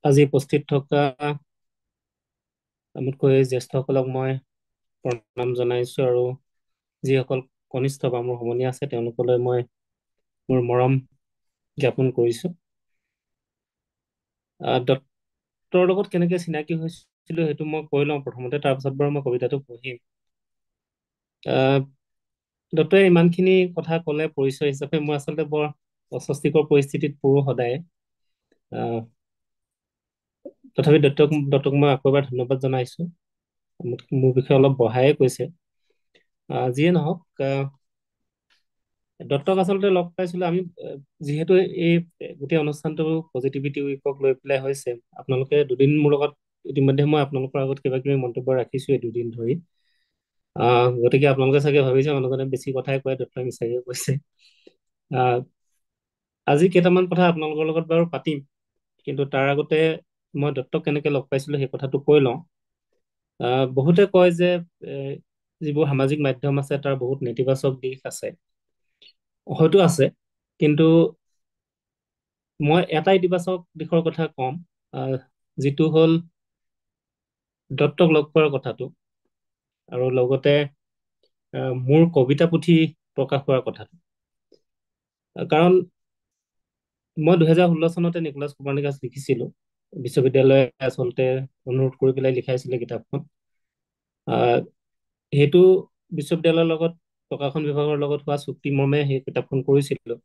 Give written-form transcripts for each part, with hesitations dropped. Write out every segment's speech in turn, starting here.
আজি উপস্থিত থকা মোতকৈ জ্যেষ্ঠসকলক মই প্ৰণাম জনাইছো আৰু যিসকল কনিষ্ঠ বা মোৰ সমনীয়া আছে তেওঁলোকলৈ মই মোৰ মৰম জ্ঞাপন কৰিছো। ডক্টৰৰ লগত কেনেকে চিনাকি হৈছিলো সেইটো মই কৈ লওঁ প্ৰথমতে, তাৰপিছত বাৰু মই কবিতাটো পঢ়িম। আহ ডক্টৰে ইমানখিনি কথা ক'লে পৰিচয় হিচাপে, মই আচলতে বৰ অস্বস্তিকৰ পৰিস্থিতিত পৰো সদায়। আহ তথাপি ডক্টৰক মই আকৌ এবাৰ ধন্যবাদ জনাইছো। মোৰ বিষয়ে অলপ বঢ়ায়ে কৈছে। যিয়ে নহওক, ডক্টৰক আচলতে লগ পাইছিলো আমি, যিহেতু এই গোটেই অনুষ্ঠানটো পজিটিভিটি উইকক লৈ পেলাই হৈছে। আপোনালোকে দুদিন মোৰ লগত, ইতিমধ্যে মই আপোনালোকৰ আগত কিবা কিবি মন্তব্য ৰাখিছো এই দুদিন ধৰি। গতিকে আপোনালোকে চাগে ভাবিছে মানুহজনে বেছি কথাই কয়, ডক্টৰে মিছাকে কৈছে। আহ আজি কেইটামান কথা আপোনালোকৰ লগত বাৰু পাতিম, কিন্তু তাৰ আগতে মই ডক্টৰক কেনেকে লগ পাইছিলো সেই কথাটো কৈ লওঁ। বহুতে কয় যে যিবোৰ সামাজিক মাধ্যম আছে তাৰ বহুত নেতিবাচক দিশ আছে, হয়তো আছে, কিন্তু মই এটা ইতিবাচক দিশৰ কথা কম, যিটো হ'ল ডক্টৰক লগ পোৱাৰ কথাটো, আৰু লগতে মোৰ কবিতা পুথি প্ৰকাশ হোৱাৰ কথাটো। কাৰণ মই 2016 চনতে নিকোলাছ কোপাৰ্নিকাছ লিখিছিলো। বিশ্ববিদ্যালয়ে আচলতে অনুৰোধ কৰি পেলাই লিখাইছিলে কিতাপখন। সেইটো বিশ্ববিদ্যালয়ৰ লগত, প্ৰকাশন বিভাগৰ লগত হোৱা চুক্তি মৰ্মে সেই কিতাপখন কৰিছিলো।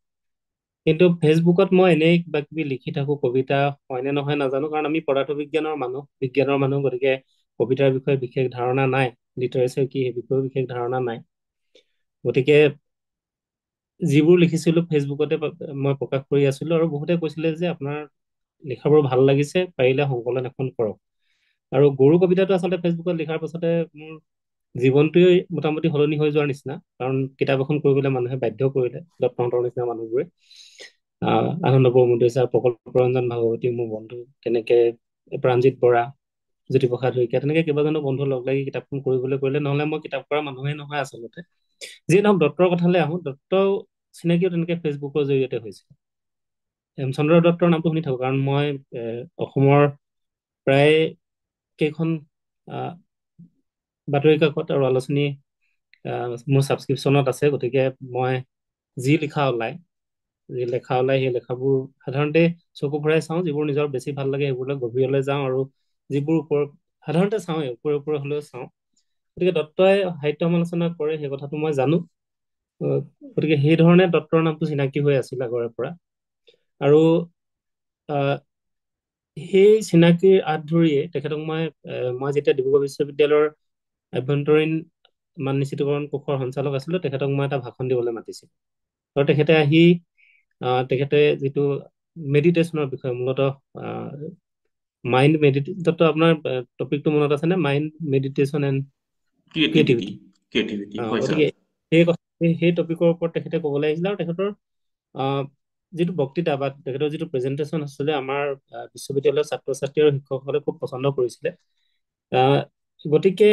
কিন্তু ফেচবুকত মই এনেই কিবা কিবি লিখি থাকো, কবিতা হয়নে নহয় নাজানো, কাৰণ আমি পদাৰ্থ বিজ্ঞানৰ মানুহ, গতিকে কবিতাৰ বিষয়ে বিশেষ ধাৰণা নাই, লিটাৰেচাৰ কি সেই বিষয়েও বিশেষ ধাৰণা নাই। গতিকে যিবোৰ লিখিছিলো ফেচবুকতে মই প্ৰকাশ কৰি আছিলো, আৰু বহুতে কৈছিলে যে আপোনাৰ লিখাবোৰ ভাল লাগিছে, পাৰিলে সংকলন এখন কৰক। আৰু গৰু কবিতাটো আচলতে ফেচবুকত লিখাৰ পাছতে মোৰ জীৱনটোৱে মোটামুটি সলনি হৈ যোৱাৰ নিচিনা, কাৰণ কিতাপ এখন কৰিবলৈ মানুহে বাধ্য কৰিলে, দত্তহঁতৰ নিচিনা মানুহবোৰে। আনন্দ বৰমুদেছা, প্ৰকল্প ৰঞ্জন ভাগৱতী মোৰ বন্ধু, তেনেকে প্ৰাণজিৎ বৰা, জ্যোতিপ্ৰসাদ শইকীয়া, তেনেকে কেইবাজনো বন্ধু লগ লাগি কিতাপখন কৰিবলৈ কৰিলে। নহলে মই কিতাপ কৰা মানুহে নহয় আচলতে। যিয়ে নহওক, ডক্টৰৰ কথালৈ আহো। ডক্টৰ চিনাকিও তেনেকে ফেচবুকৰ জৰিয়তে হৈছিল। হেমচন্দ্ৰ দত্তৰ নামটো শুনি থাকো, কাৰণ মই অসমৰ প্ৰায় কেইখন বাতৰি কাকত আৰু আলোচনী মোৰ ছাবস্ক্ৰিপশ্যনত আছে। গতিকে মই যি লিখা ওলাই সেই লেখাবোৰ সাধাৰণতে চকু ফুৰাই চাওঁ। যিবোৰ নিজৰ বেছি ভাল লাগে সেইবোৰলৈ গভীৰলৈ যাওঁ, আৰু যিবোৰ ওপৰত সাধাৰণতে চাওঁৱেই, ওপৰে ওপৰে হলেও চাওঁ। গতিকে দত্তই সাহিত্য সমালোচনা কৰে সেই কথাটো মই জানো। গতিকে সেই ধৰণে ডক্টৰৰ নামটো চিনাকি হৈ আছিল আগৰে পৰা। আৰু সেই চিনাকিৰ আঁত ধৰিয়ে তেখেতক মই যেতিয়া ডিব্ৰুগড় বিশ্ববিদ্যালয়ৰ আভ্যন্তৰীণ মান নিশ্চিতকৰণ কোষৰ সঞ্চালক আছিলো, তেখেতক মই এটা ভাষণ দিবলৈ মাতিছিলো। আৰু তেখেতে আহি তেখেতে যিটো মেডিটেশ্যনৰ বিষয়ে, মূলতঃ মাইণ্ড মেডিটেশ্যন, আপোনাৰ টপিকটো মনত আছেনে? Mind meditation and creativity creativity. Creativity হয় ছাৰ। গতিকে সেই টপিকৰ ওপৰত তেখেতে ক'বলৈ আহিছিলে, আৰু তেখেতৰ যিটো বক্তৃতা বা তেখেতৰ যিটো প্ৰেজেন্টেশ্যন আছিলে, আমাৰ বিশ্ববিদ্যালয়ৰ ছাত্ৰ ছাত্ৰী আৰু শিক্ষকসকলে খুব পচন্দ কৰিছিলে। গতিকে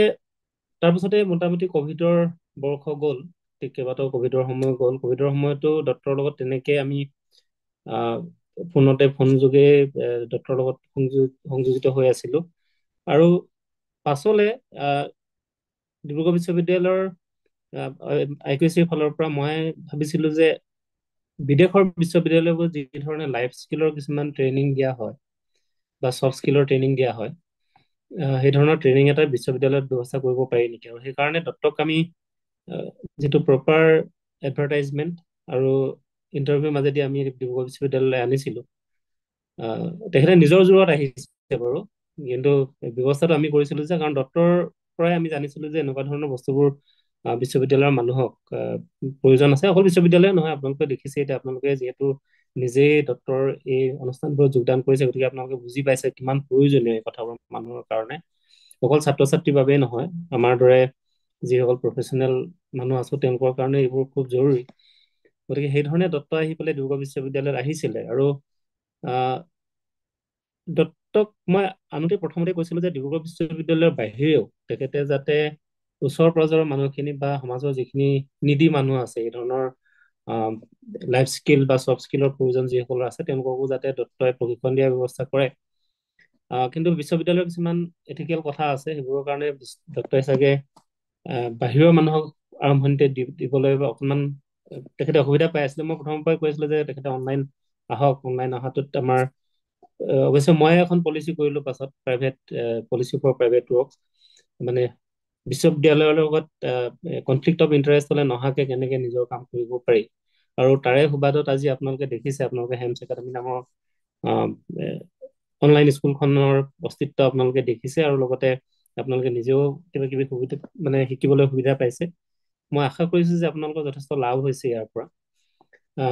তাৰপিছতে মোটামুটি কভিডৰ বৰ্ষ গ'ল, ঠিক কেইবাটাও কভিডৰ সময় গ'ল। কভিডৰ সময়তো ডক্টৰৰ লগত তেনেকে আমি ফোন যোগে ডক্টৰৰ লগত সংযোজিত হৈ আছিলো। আৰু পাছলে ডিব্ৰুগড় বিশ্ববিদ্যালয়ৰ IQAC ফালৰ পৰা মই ভাবিছিলো যে বিদেশৰ বিশ্ববিদ্যালয়বোৰ যি ধৰণে লাইফ স্কিলৰ কিছুমান ট্ৰেইনিং দিয়া হয় বা ছফ্ট স্কিলৰ ট্ৰেইনিং দিয়া হয়, সেই ধৰণৰ ট্ৰেইনিং এটা বিশ্ববিদ্যালয়ত ব্যৱস্থা কৰিব পাৰি নেকি। আৰু সেইকাৰণে ডক্টৰক আমি যিটো প্ৰপাৰ এডভাৰটাইজমেণ্ট আৰু ইণ্টাৰভিউৰ মাজেদি আমি ডিব্ৰুগড় বিশ্ববিদ্যালয়লৈ আনিছিলো। তেখেতে নিজৰ জোৰত আহিছে বাৰু, কিন্তু ব্যৱস্থাটো আমি কৰিছিলো যে, কাৰণ ডক্টৰৰ পৰাই আমি জানিছিলো যে এনেকুৱা ধৰণৰ বস্তুবোৰ বিশ্ববিদ্যালয়ৰ মানুহক প্ৰয়োজন আছে। অকল বিশ্ববিদ্যালয় নহয়, আপোনালোকে দেখিছে এতিয়া, আপোনালোকে যিহেতু নিজেই ডক্টৰৰ এই অনুষ্ঠানবোৰত যোগদান কৰিছে, গতিকে আপোনালোকে বুজি পাইছে কিমান প্ৰয়োজনীয় এই কথাবোৰ মানুহৰ কাৰণে। অকল ছাত্ৰ ছাত্ৰীৰ বাবেই নহয়, আমাৰ দৰে যিসকল প্ৰফেচনেল মানুহ আছো তেওঁলোকৰ কাৰণে এইবোৰ খুব জৰুৰী। গতিকে সেই ধৰণে দত্ত আহি পেলাই ডিব্ৰুগড় বিশ্ববিদ্যালয়ত আহিছিলে। আৰু দত্তক মই আনোতে প্ৰথমতে কৈছিলো যে ডিব্ৰুগড় বিশ্ববিদ্যালয়ৰ বাহিৰেও তেখেতে যাতে ওচৰ পাজৰৰ মানুহখিনি বা সমাজৰ যিখিনি নিডি মানুহ আছে, এই ধৰণৰ লাইফ স্কিল বা ছফ্ট স্কিলৰ প্ৰয়োজন যিসকলৰ আছে, তেওঁলোককো যাতে দত্তই প্ৰশিক্ষণ দিয়াৰ ব্যৱস্থা কৰে। কিন্তু বিশ্ববিদ্যালয়ৰ কিছুমান এথিকেল কথা আছে, সেইবোৰৰ কাৰণে ডক্টৰে চাগে বাহিৰৰ মানুহক আৰম্ভণিতে দিবলৈ অকণমান তেখেতে অসুবিধা পাই আছিলে। মই প্ৰথমৰ পৰাই কৈছিলো যে তেখেতে অনলাইন আহক, অনলাইন অহাটোত আমাৰ অৱশ্যে মই এখন পলিচি কৰিলো পাছত, private policy for private work, মানে বিশ্ববিদ্যালয়ৰ লগত কনফ্লিক্ট অফ ইণ্টাৰেষ্ট হলে নহাকে কেনেকে নিজৰ কাম কৰিব পাৰি। আৰু তাৰে সুবাদত আজি আপোনালোকে দেখিছে, আপোনালোকে হেমছ একাডেমি নামৰ অনলাইন স্কুলখনৰ অস্তিত্ব আপোনালোকে দেখিছে, আৰু লগতে আপোনালোকে নিজেও কিবা কিবি সুবিধা মানে শিকিবলৈ সুবিধা পাইছে। মই আশা কৰিছো যে আপোনালোকৰ যথেষ্ট লাভ হৈছে ইয়াৰ পৰা।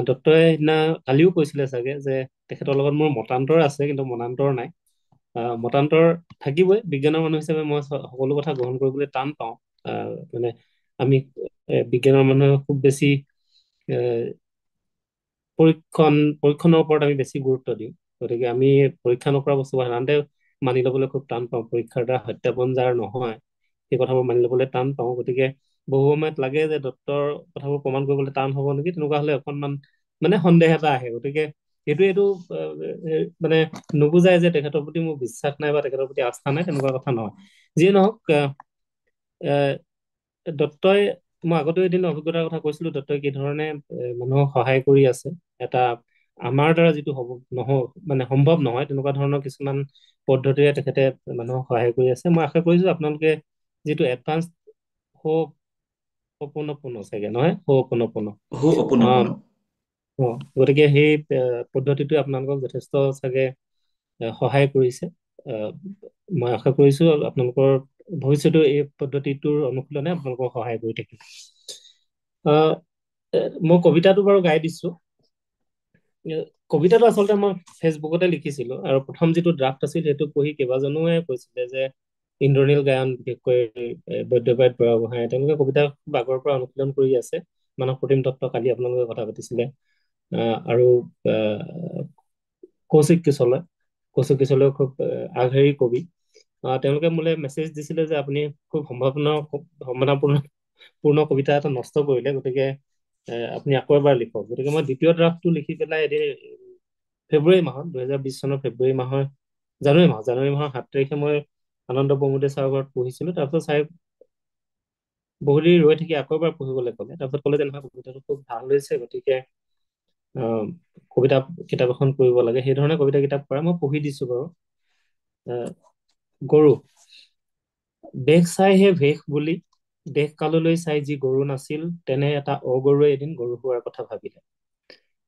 ডক্টৰে সেইদিনা কালিও কৈছিলে চাগে যে তেখেতৰ লগত মোৰ মতান্তৰ আছে, কিন্তু মনান্তৰ নাই। মতান্তৰ থাকিবই, বিজ্ঞানৰ মানুহ হিচাপে মই সকলো কথা গ্ৰহণ কৰিবলৈ টান পাওঁ। মানে আমি বিজ্ঞানৰ মানুহে খুব বেছি পৰীক্ষণৰ ওপৰত আমি বেছি গুৰুত্ব দিওঁ। গতিকে আমি পৰীক্ষা নকৰা বস্তু সাধাৰণতে মানি ল'বলৈ খুব টান পাওঁ। পৰীক্ষাৰ দ্বাৰা সত্যাপন যাৰ নহয়, সেই কথাবোৰ মানি ল'বলৈ টান পাওঁ। গতিকে বহু সময়ত লাগে যে ডক্টৰ কথাবোৰ প্ৰমাণ কৰিবলৈ টান হ'ব নেকি, তেনেকুৱা হলে অকণমান মানে সন্দেহ এটা আহে। গতিকে এইটো মানে নুবুজাই যে তেখেতৰ প্ৰতি মোৰ বিশ্বাস নাই বা তেখেতৰ প্ৰতি আস্থা নাই, তেনেকুৱা কথা নহয়। যিয়ে নহওক, দত্তই, মই আগতেও এদিন অভিজ্ঞতাৰ কথা কৈছিলো, দত্তই কি ধৰণে মানুহক সহায় কৰি আছে। এটা আমাৰ দ্বাৰা যিটো হ'ব মানে সম্ভৱ নহয়, তেনেকুৱা ধৰণৰ কিছুমান পদ্ধতিৰে তেখেতে মানুহক সহায় কৰি আছে। মই আশা কৰিছো আপোনালোকে যিটো এডভান্স হোপনপূৰ্ণ চাগে নহয়, হোপনপূৰ্ণ অপোনপোন। গতিকে সেই পদ্ধতিটোৱে আপোনালোকক যথেষ্ট চাগে সহায় কৰিছে। মই আশা কৰিছো আপোনালোকৰ ভৱিষ্যতেও এই পদ্ধতিটোৰ অনুশীলনে আপোনালোকক সহায় কৰি থাকিব। মই কবিতাটো বাৰু গাই দিছো। কবিতাটো আচলতে মই ফেচবুকতে লিখিছিলো, আৰু প্ৰথম যিটো ড্ৰাফ্ট আছিল সেইটো পঢ়ি কেইবাজনোৱে কৈছিলে যে ইন্দ্ৰনীল গায়ন, বিশেষকৈ বৈদ্যবাদ বুঢ়াগোহাঁই, তেওঁলোকে কবিতা খুব আগৰ পৰা অনুশীলন কৰি আছে। মানৱ প্ৰতিম তত্ত্ব কালি আপোনালোকে কথা পাতিছিলে। আৰু কৌশিক কিশোৰে খুব আগশাৰীৰ কবি। তেওঁলোকে মোলৈ মেছেজ দিছিলে যে আপুনি খুব সম্ভাৱনাপূৰ্ণ কবিতা এটা নষ্ট কৰিলে, গতিকে আপুনি আকৌ এবাৰ লিখক। গতিকে মই দ্বিতীয় ড্ৰাফ্টটো লিখি পেলাই এদিন ফেব্ৰুৱাৰী মাহত 2020 চনৰ জানুৱাৰী মাহৰ 7 তাৰিখে মই আনন্দ প্ৰমোদে ছাৰৰ ঘৰত পঢ়িছিলো। তাৰপিছত ছাৰে বহু দেৰি ৰৈ থাকি আকৌ এবাৰ পঢ়িবলৈ ক'লে। তাৰপিছত ক'লে যে নহয়, কবিতাটো খুব ভাল হৈছে, গতিকে কবিতা কিতাপ এখন কৰিব লাগে। সেই ধৰণে কবিতা কিতাপ কৰা মই পঢ়ি দিছো বাৰু। গৰু। দেশ চাইহে ভেষ বুলি, দেশ কাললৈ চাই যি গৰু নাছিল, তেনে এটা অগৰুৱে এদিন গৰু হোৱাৰ কথা ভাবিলে।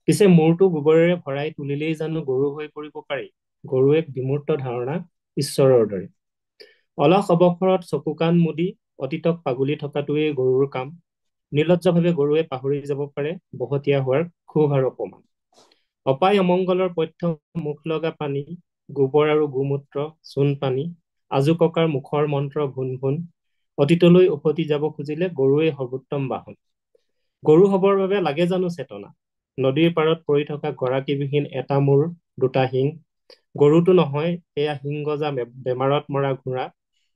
পিছে মূৰটো গোবৰেৰে ভৰাই তুলিলেই জানো গৰু হৈ পৰিব পাৰি? গৰু এক বিমূৰ্ত ধাৰণা, ঈশ্বৰৰ দৰে। অলস অৱসৰত চকু কাণ মুদি অতীতক পাগুলি থকাটোৱেই গৰুৰ কাম। নিৰ্লজ্জভাৱে গৰুৱে পাহৰি যাব পাৰে বহতীয়া হোৱাৰ ক্ষোভ আৰু অপমান। অপায় অমংগলৰ পথ্য মুখ লগা পানী, গোবৰ আৰু গোমূত্ৰ চূণ পানী, আজু ককাৰ মুখৰ মন্ত্ৰ ভুন ভুন। অতীতলৈ উভতি যাব খুজিলে গৰুৱে সৰ্বোত্তম বাহন। গৰু হবৰ বাবে লাগে জানো চেতনা? নদীৰ পাৰত পৰি থকা গৰাকীবিহীন এটা মূৰ দুটা শিং। গৰুটো নহয়, এয়া শিংগজা বেমাৰত মৰা ঘোঁৰা,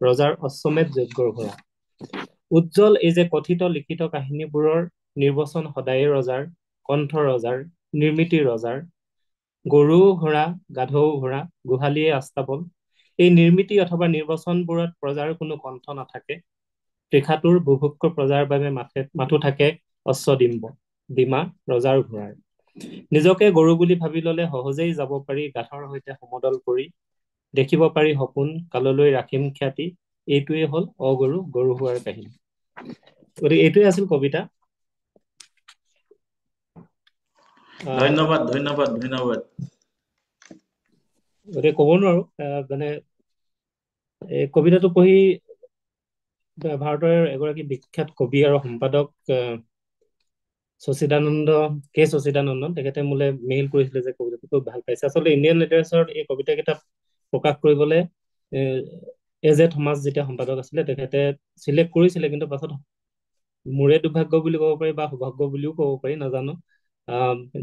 ৰজাৰ অশ্বমেধ যজ্ঞৰ ঘোঁৰা। উজ্জ্বল এই যে কথিত লিখিত কাহিনীবোৰৰ নিৰ্বচন সদায়ে ৰজাৰ, কণ্ঠ ৰজাৰ, নিৰ্মিতি ৰজাৰ। গৰুও ঘোঁৰা, গাধও ঘোঁৰা, গোহালিয়ে আস্তাবল। এই নিৰ্মিতি অথবা নিৰ্বচনবোৰত প্ৰজাৰ কোনো কণ্ঠ নাথাকে। তৃষাতুৰ বুভুক্ষ প্ৰজাৰ বাবে মাথো থাকে অশ্বডিম্ব, ডিমা ৰজাৰ ঘোঁৰাৰ। নিজকে গৰু বুলি ভাবি ললে সহজেই যাব পাৰি গাধৰ সৈতে সমদল কৰি। দেখিব পাৰি সপোন, কাললৈ ৰাখিম খ্যাতি, এইটোৱে হল অগৰু গৰু হোৱাৰ কাহিনী। গতিকে এইটোৱে আছিল কবিতা। ধন্যবাদ ধন্যবাদ ধন্যবাদ। গতিকে ক'ব নোৱাৰো, মানে এই কবিতাটো পঢ়ি ভাৰতৰ এগৰাকী বিখ্যাত কবি আৰু সম্পাদক সচিদানন্দন তেখেতে মোলে মেইল কৰিছিলে যে কবিতাটো খুব ভাল পাইছে। আচলতে ইণ্ডিয়ান লিটাৰেচাৰত এই কবিতা কিতাপ প্ৰকাশ কৰিবলৈ এজে থমাছ যেতিয়া সম্পাদক আছিলে, তেখেতে চিলেক্ট কৰিছিলে, কিন্তু পাছত মোৰে দুৰ্ভাগ্য বুলি ক'ব পাৰি বা সৌভাগ্য বুলিও ক'ব পাৰি, নাজানো।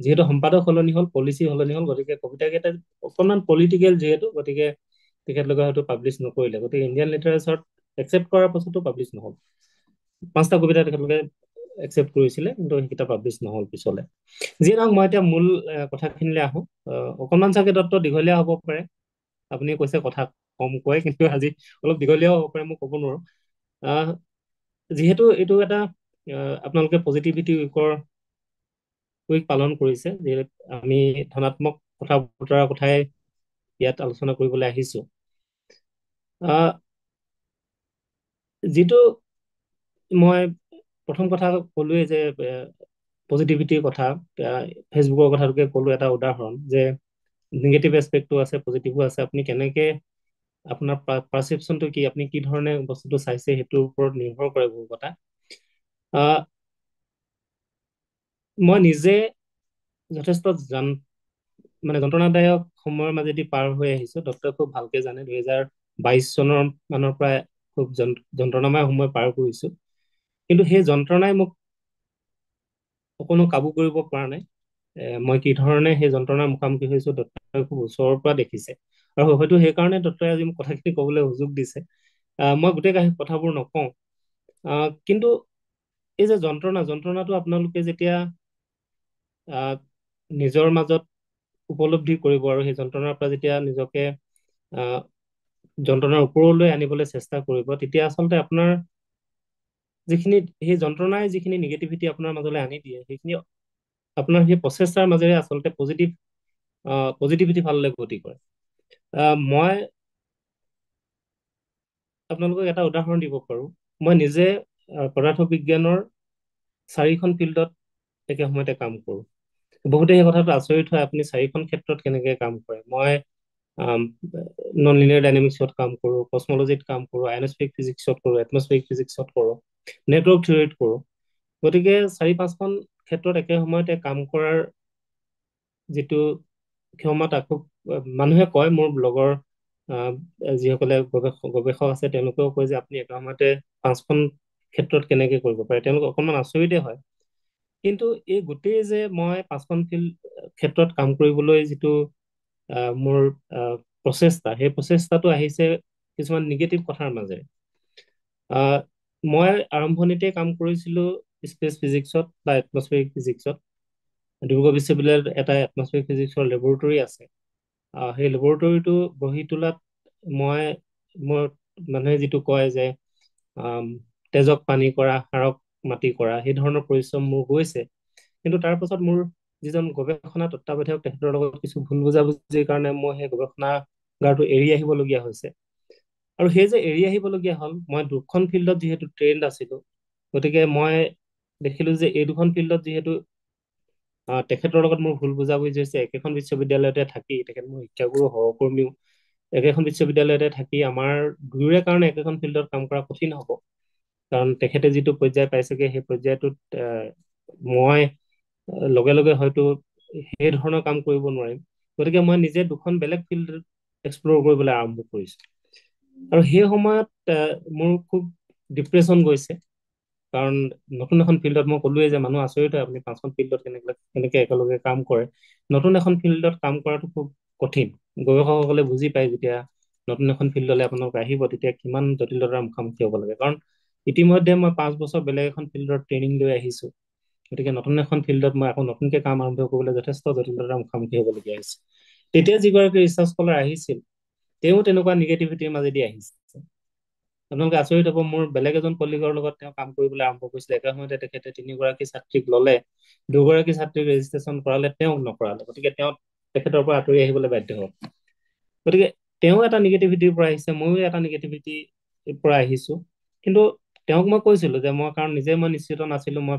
যিহেতু সম্পাদক সলনি হ'ল, পলিচি সলনি হ'ল, গতিকে কবিতা কেইটা অকণমান পলিটিকেল যিহেতু, গতিকে তেখেতলোকে হয়তো পাব্লিছ নকৰিলে। গতিকে ইণ্ডিয়ান লিটাৰেচাৰত একচেপ্ট কৰাৰ পাছতো পাব্লিছ নহ'ল। 5টা কবিতা তেখেতলোকে একচেপ্ট কৰিছিলে, কিন্তু সেইকেইটা পাব্লিছ নহ'ল পিছলে। যিয়ে নহওক, মই এতিয়া মূল কথাখিনিলৈ আহোঁ। অকণমান চাগে দীঘলীয়া হ'ব পাৰে, আপুনি কৈছে কথা কম কয়, কিন্তু আজি অলপ দীঘলীয়াও হ'ব পাৰে, মই ক'ব নোৱাৰো। আহ, যিহেতু এইটো এটা আপোনালোকে পজিটিভিটি উইক পালন কৰিছে, যিহেতু আমি ধনাত্মক কথা বতৰাৰ কথাই ইয়াত আলোচনা কৰিবলৈ আহিছো। আহ, যিটো মই প্ৰথম কথা ক'লোৱে যে পজিটিভিটিৰ কথা, ফেচবুকৰ কথাটোকে ক'লো এটা উদাহৰণ, যে নিগেটিভ এছপেক্টটো আছে, পজিটিভো আছে। আপুনি কেনেকে আপোনাৰ পাৰচেপশ্যনটো কি, আপুনি কি ধৰণে বস্তুটো চাইছে, সেইটোৰ ওপৰত নিৰ্ভৰ কৰে বহু কথা। মই নিজে যথেষ্ট মানে যন্ত্ৰণাদায়ক সময়ৰ মাজেদি পাৰ হৈ আহিছো। ডক্টৰে খুব ভালকে জানে, 2022 চনৰ মানৰ পৰা খুব যন্ত্ৰণাময় সময় পাৰ কৰিছো। কিন্তু সেই যন্ত্ৰণাই মোক অকণো কাবু কৰিব পৰা নাই। মই কি ধৰণে সেই যন্ত্ৰণাৰ মুখামুখি হৈছো, ডক্টৰে খুব ওচৰৰ পৰা দেখিছে, আৰু হয়তো সেইকাৰণে ডক্টৰে আজি মোক কথাখিনি ক'বলৈ সুযোগ দিছে। মই গোটেই কথাবোৰ নকওঁ, কিন্তু এই যে যন্ত্ৰণাটো আপোনালোকে যেতিয়া নিজৰ মাজত উপলব্ধি কৰিব, আৰু সেই যন্ত্ৰণাৰ পৰা যেতিয়া নিজকে যন্ত্ৰণাৰ ওপৰলৈ আনিবলৈ চেষ্টা কৰিব, তেতিয়া আচলতে আপোনাৰ সেই যন্ত্ৰণাই যিখিনি নিগেটিভিটি আপোনাৰ মাজলৈ আনি দিয়ে, সেইখিনি আপোনাৰ সেই প্ৰচেষ্টাৰ মাজেৰে আচলতে পজিটিভিটি ফাললৈ গতি কৰে। মই আপোনালোকক এটা উদাহৰণ দিব পাৰো। মই নিজে পদাৰ্থ বিজ্ঞানৰ 4খন ফিল্ডত একে সময়তে কাম কৰোঁ। বহুতে সেই কথাটো আচৰিত হয়, আপুনি 4খন ক্ষেত্ৰত কেনেকে কাম কৰে। মই নন লিনিয়াৰ ডাইনামিক্সত কাম কৰোঁ, কসমলজিত কাম কৰোঁ, আয়নস্ফেৰিক ফিজিক্সত কৰোঁ, এটমস্ফেৰিক ফিজিক্সত কৰোঁ, নেটৱৰ্ক থিয়ৰিত কৰোঁ। গতিকে 4-5খন ক্ষেত্ৰত একে সময়তে কাম কৰাৰ যিটো ক্ষমতা, খুব মানুহে কয়, মোৰ লগৰ যিসকলে গৱেষক আছে, তেওঁলোকেও কয় যে আপুনি একে সময়তে 5খন ক্ষেত্ৰত কেনেকে কৰিব পাৰে। তেওঁলোক অকণমান আচৰিতে হয়। কিন্তু এই গোটেই যে মই 5খন ক্ষেত্ৰত কাম কৰিবলৈ যিটো মোৰ প্ৰচেষ্টা, সেই প্ৰচেষ্টাটো আহিছে কিছুমান নিগেটিভ কথাৰ মাজেৰে। মই আৰম্ভণিতে কাম কৰিছিলো স্পেচ ফিজিক্সত বা এটমস্ফেৰিক ফিজিক্সত। ডিব্ৰুগড় বিশ্ববিদ্যালয়ত এটা এটমস্ফেৰিক ফিজিক্সৰ লেবৰেটৰী আছে। সেই লেবৰেটৰীটো গঢ়ি তোলাত মোৰ মানুহে যিটো কয় যে তেজক পানী কৰা, হাড়ক মাটি কৰা, সেই ধৰণৰ পৰিশ্ৰম মোৰ গৈছে। কিন্তু তাৰ পাছত মোৰ যিজন গৱেষণা তত্ত্বাৱধায়ক, তেখেতৰ লগত কিছু ভুল বুজাবুজিৰ কাৰণে মই সেই গৱেষণাগাৰটো এৰি আহিবলগীয়া হৈছে। আৰু সেই যে এৰি আহিবলগীয়া হ'ল, মই 2খন ফিল্ডত যিহেতু ট্ৰেইনড আছিলো, গতিকে মই দেখিলো যে এই 2খন ফিল্ডত যিহেতু তেখেতৰ লগত মোৰ ভুল বুজাবুজি হৈছে, একেখন বিশ্ববিদ্যালয়তে থাকি, তেখেত মোৰ শিক্ষাগুৰু সহকৰ্মীও, একেখন বিশ্ববিদ্যালয়তে থাকি আমাৰ দুয়োৰে কাৰণে একেখন ফিল্ডত কাম কৰা কঠিন হ'ব। কাৰণ তেখেতে যিটো পৰ্যায় পাইছেগে, সেই পৰ্যায়টোত মই লগে লগে হয়তো সেই ধৰণৰ কাম কৰিব নোৱাৰিম। গতিকে মই নিজে 2খন বেলেগ ফিল্ড এক্সপ্ল'ৰ কৰিবলৈ আৰম্ভ কৰিছো। আৰু সেই সময়ত মোৰ খুব ডিপ্ৰেশ্যন গৈছে, কাৰণ নতুন এখন ফিল্ডত, মই ক'লোৱে যে মানুহ আচৰিত হয়, আপুনি 5খন ফিল্ডত কেনেকে একেলগে কাম কৰে। নতুন এখন ফিল্ডত কাম কৰাটো খুব কঠিন। গৱেষকসকলে বুজি পায়, যেতিয়া নতুন এখন ফিল্ডলৈ আপোনালোক আহিব, তেতিয়া কিমান জটিলতাৰ মুখামুখি হ'ব লাগে। কাৰণ ইতিমধ্যে মই 5 বছৰ বেলেগ এখন ফিল্ডত ট্ৰেইনিং লৈ আহিছো। গতিকে নতুন এখন ফিল্ডত মই আকৌ নতুনকে কাম আৰম্ভ কৰিবলৈ যথেষ্ট জটিলতাৰ মুখামুখি হ'বলগীয়া হৈছে। তেতিয়া যিগৰাকী ৰিচাৰ্চ স্কলাৰ আহিছিল, তেওঁ তেনেকুৱা নিগেটিভিটিৰ মাজেদি আহিছে। আপোনালোকে আচৰিত হ'ব, মোৰ বেলেগ এজন কলিগৰ লগত তেওঁ কাম কৰিবলৈ আৰম্ভ কৰিছিলে। একে সময়তে তেখেতে 3গৰাকী ছাত্ৰীক ল'লে, 2গৰাকী ছাত্ৰীক ৰেজিষ্ট্ৰেশ্যন কৰালে, তেওঁক নকৰালে। গতিকে তেওঁ তেখেতৰ পৰা আঁতৰি আহিবলৈ বাধ্য হ'ল। গতিকে তেওঁ এটা নিগেটিভিটিৰ পৰা আহিছে, ময়ো এটা নিগেটিভিটিৰ পৰা আহিছো। কিন্তু তেওঁক মই কৈছিলো যে কাৰণ নিজে মই নিশ্চিত নাছিলো, মই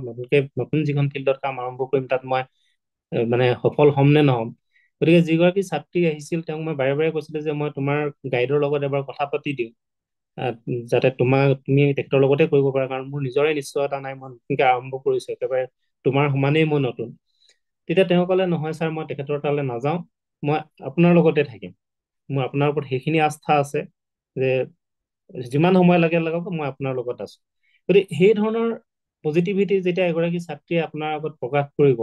নতুন যিখন ফিল্ডত কাম আৰম্ভ কৰিম, তাত মই মানে সফল হ'ম নে নহ'ম। গতিকে যিগৰাকী ছাত্ৰী আহিছিল, তেওঁক মই বাৰে বাৰে কৈছিলো যে মই তোমাৰ গাইডৰ লগত এবাৰ কথা পাতি দিওঁ, যাতে তুমি তেখেতৰ লগতে কৰিব পাৰা, কাৰণ মোৰ নিজৰে নিশ্চয়তা নাই, মই নতুনকে আৰম্ভ কৰিছো, একেবাৰে তোমাৰ সমানেই মই নতুন। তেতিয়া তেওঁ ক'লে, নহয় ছাৰ, মই তেখেতৰ তালৈ নাযাওঁ, মই আপোনাৰ লগতে থাকিম। মোৰ আপোনাৰ ওপৰত সেইখিনি আস্থা আছে যে যিমান সময় লাগক, মই আপোনাৰ লগত আছো। গতিকে সেই ধৰণৰ পজিটিভিটি যেতিয়া এগৰাকী ছাত্ৰীয়ে আপোনাৰ আগত প্ৰকাশ কৰিব,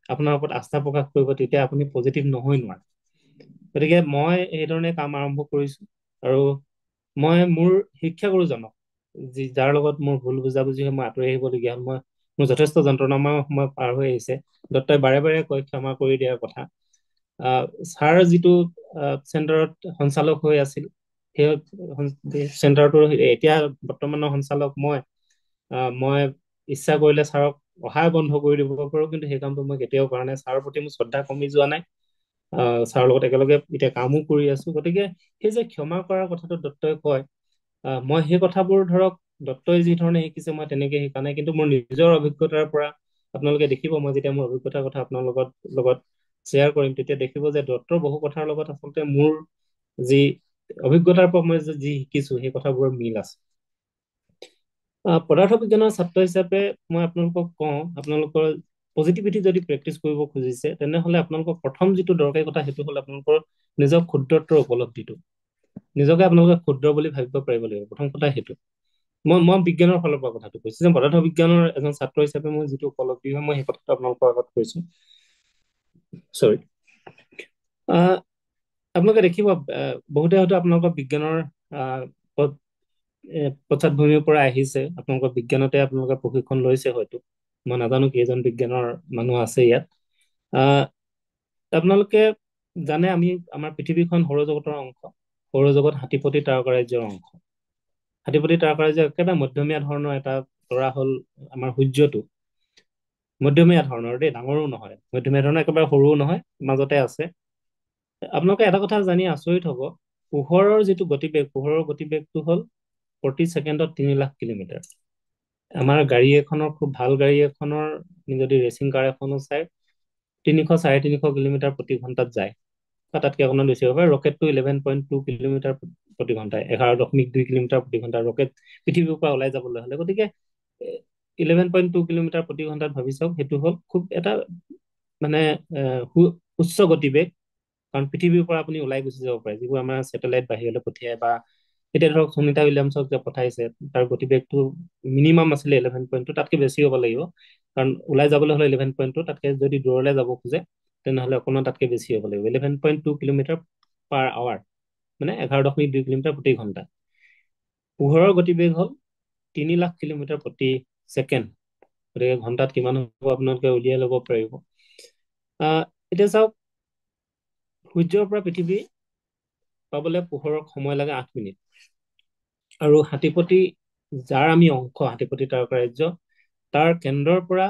আপোনাৰ ওপৰত আস্থা প্ৰকাশ কৰিব, তেতিয়া আপুনি পজিটিভ নহয় নোৱাৰে। গতিকে মই সেইধৰণে কাম আৰম্ভ কৰিছো। আৰু মই মোৰ শিক্ষাগুৰুজনক, যাৰ লগত মোৰ ভুল বুজাবুজি হৈ মই আঁতৰি আহিবলগীয়া হ'ল, মোৰ যথেষ্ট যন্ত্ৰণাময় সময় পাৰ হৈ আহিছে, ডক্টৰে বাৰে বাৰে কয় ক্ষমা কৰি দিয়াৰ কথা। ছাৰ যিটো চেণ্টাৰত সঞ্চালক হৈ আছিল। সেই চেণ্টাৰটোৰ এতিয়া বৰ্তমানৰ সঞ্চালক মই ইচ্ছা কৰিলে ছাৰক অহাই বন্ধ কৰি দিব পাৰোঁ, কিন্তু সেই কামটো মই কেতিয়াও কৰা নাই। ছাৰৰ প্ৰতি মোৰ শ্ৰদ্ধা কমি যোৱা নাই। ছাৰৰ লগত একেলগে এতিয়া কামো কৰি আছো। গতিকে সেই যে ক্ষমা কৰাৰ কথাটো দত্তই কয়, মই সেই কথাবোৰ ধৰক দত্তই যি ধৰণে শিকিছে মই তেনেকে শিকা নাই, কিন্তু মোৰ নিজৰ অভিজ্ঞতাৰ পৰা আপোনালোকে দেখিব, মই যেতিয়া মোৰ অভিজ্ঞতাৰ কথা আপোনালোকৰ লগত শ্বেয়াৰ কৰিম তেতিয়া দেখিব যে দত্তৰ বহু কথাৰ লগত আচলতে মোৰ যি অভিজ্ঞতাৰ পৰা মই যি শিকিছো সেই কথাবোৰৰ মিল আছে। পদাৰ্থ বিজ্ঞানৰ ছাত্ৰ হিচাপে মই আপোনালোকক কওঁ, আপোনালোকৰ পজিটিভিটি যদি প্ৰেক্টিচ কৰিব খুজিছে তেনেহলে আপোনালোকৰ প্ৰথম যিটো দৰকাৰী কথা সেইটো হ'ল আপোনালোকৰ নিজৰ ক্ষুদ্ৰত্বৰ উপলব্ধিটো। নিজকে আপোনালোকে ক্ষুদ্ৰ বুলি ভাবিব পাৰিব লাগিব, প্ৰথম কথা সেইটো। মই বিজ্ঞানৰ ফালৰ পৰা কথাটো কৈছো, যে পদাৰ্থ বিজ্ঞানৰ এজন ছাত্ৰ হিচাপে মোৰ যিটো উপলব্ধি হয় মই সেই কথাটো আপোনালোকৰ আগত কৈছো। চৰি। আপোনালোকে দেখিব বহুতে হয়তো আপোনালোকৰ বিজ্ঞানৰ পশ্চাদভূমিৰ পৰা আহিছে, আপোনালোকৰ বিজ্ঞানতে আপোনালোকে প্ৰশিক্ষণ লৈছে হয়তো, মই নাজানো কেইজন বিজ্ঞানৰ মানুহ আছে ইয়াত। আপোনালোকে জানে আমাৰ পৃথিৱীখন সৌৰজগতৰ অংশ, সৌৰজগত হাতীপতি তাৰকাৰাজ্যৰ অংশ। হাতীপতি তাৰকাৰাজ্য একেবাৰে মধ্যমীয়া ধৰণৰ এটা তৰা হ'ল আমাৰ সূৰ্যটো। মধ্যমীয়া ধৰণৰ দেই, ডাঙৰো নহয়, মধ্যমীয়া ধৰণৰ, একেবাৰে সৰুও নহয়, মাজতে আছে। আপোনালোকে এটা কথা জানি আচৰিত হ'ব, পোহৰৰ যিটো গতিবেগ, পোহৰৰ গতিবেগটো হ'ল প্ৰতি ছেকেণ্ডত 3,00,000 কিলোমিটাৰ। আমাৰ গাড়ী এখনৰ, খুব ভাল গাড়ী এখনৰ যদি ৰেচিং কাৰ এখনো চাই 300-350 কিলোমিটাৰ প্ৰতি ঘণ্টাত যায়, বা তাতকৈ অকণমান বেছি হ'ব পাৰে। ৰকেটটো 11.2 কিলোমিটাৰ প্ৰতি ঘণ্টাই, 11.2 কিলোমিটাৰ প্ৰতি ঘণ্টা ৰকেট পৃথিৱীৰ পৰা ওলাই যাবলৈ হ'লে। গতিকে 11.2 কিলোমিটাৰ প্ৰতি ঘণ্টাত ভাবি চাওক, সেইটো হ'ল খুব এটা মানে উচ্চ গতিবেগ। কাৰণ পৃথিৱীৰ পৰা আপুনি ওলাই গুচি যাব পাৰে, যিবোৰ আমাৰ ছেটেলাইট বাহিৰলৈ পঠিয়াই, বা এতিয়া ধৰক সুনিতা উইলিয়ামছক যে পঠাইছে তাৰ গতিবেগটো মিনিমাম আছিলে 11.2, তাতকৈ বেছি হ'ব লাগিব, কাৰণ ওলাই যাবলৈ হ'লে 11.2, তাতকৈ যদি দূৰলৈ যাব খোজে তেনেহ'লে অকণমান তাতকৈ বেছি হ'ব লাগিব, 11.2 কিলোমিটাৰ পাৰ আৱাৰ, মানে 11.2 কিলোমিটাৰ প্ৰতি ঘণ্টা। পোহৰৰ গতিবেগ হ'ল 3,00,000 কিলোমিটাৰ প্ৰতি ছেকেণ্ড। গতিকে ঘণ্টাত কিমান হ'ব আপোনালোকে উলিয়াই ল'ব পাৰিব। এতিয়া চাওক, সূৰ্যৰ পৰা পৃথিৱী পাবলৈ পোহৰৰ সময় লাগে 8 মিনিট। আৰু হাতীপতি, যাৰ আমি অংশ, হাতীপতি তাৰকাৰাজ্য, তাৰ কেন্দ্ৰৰ পৰা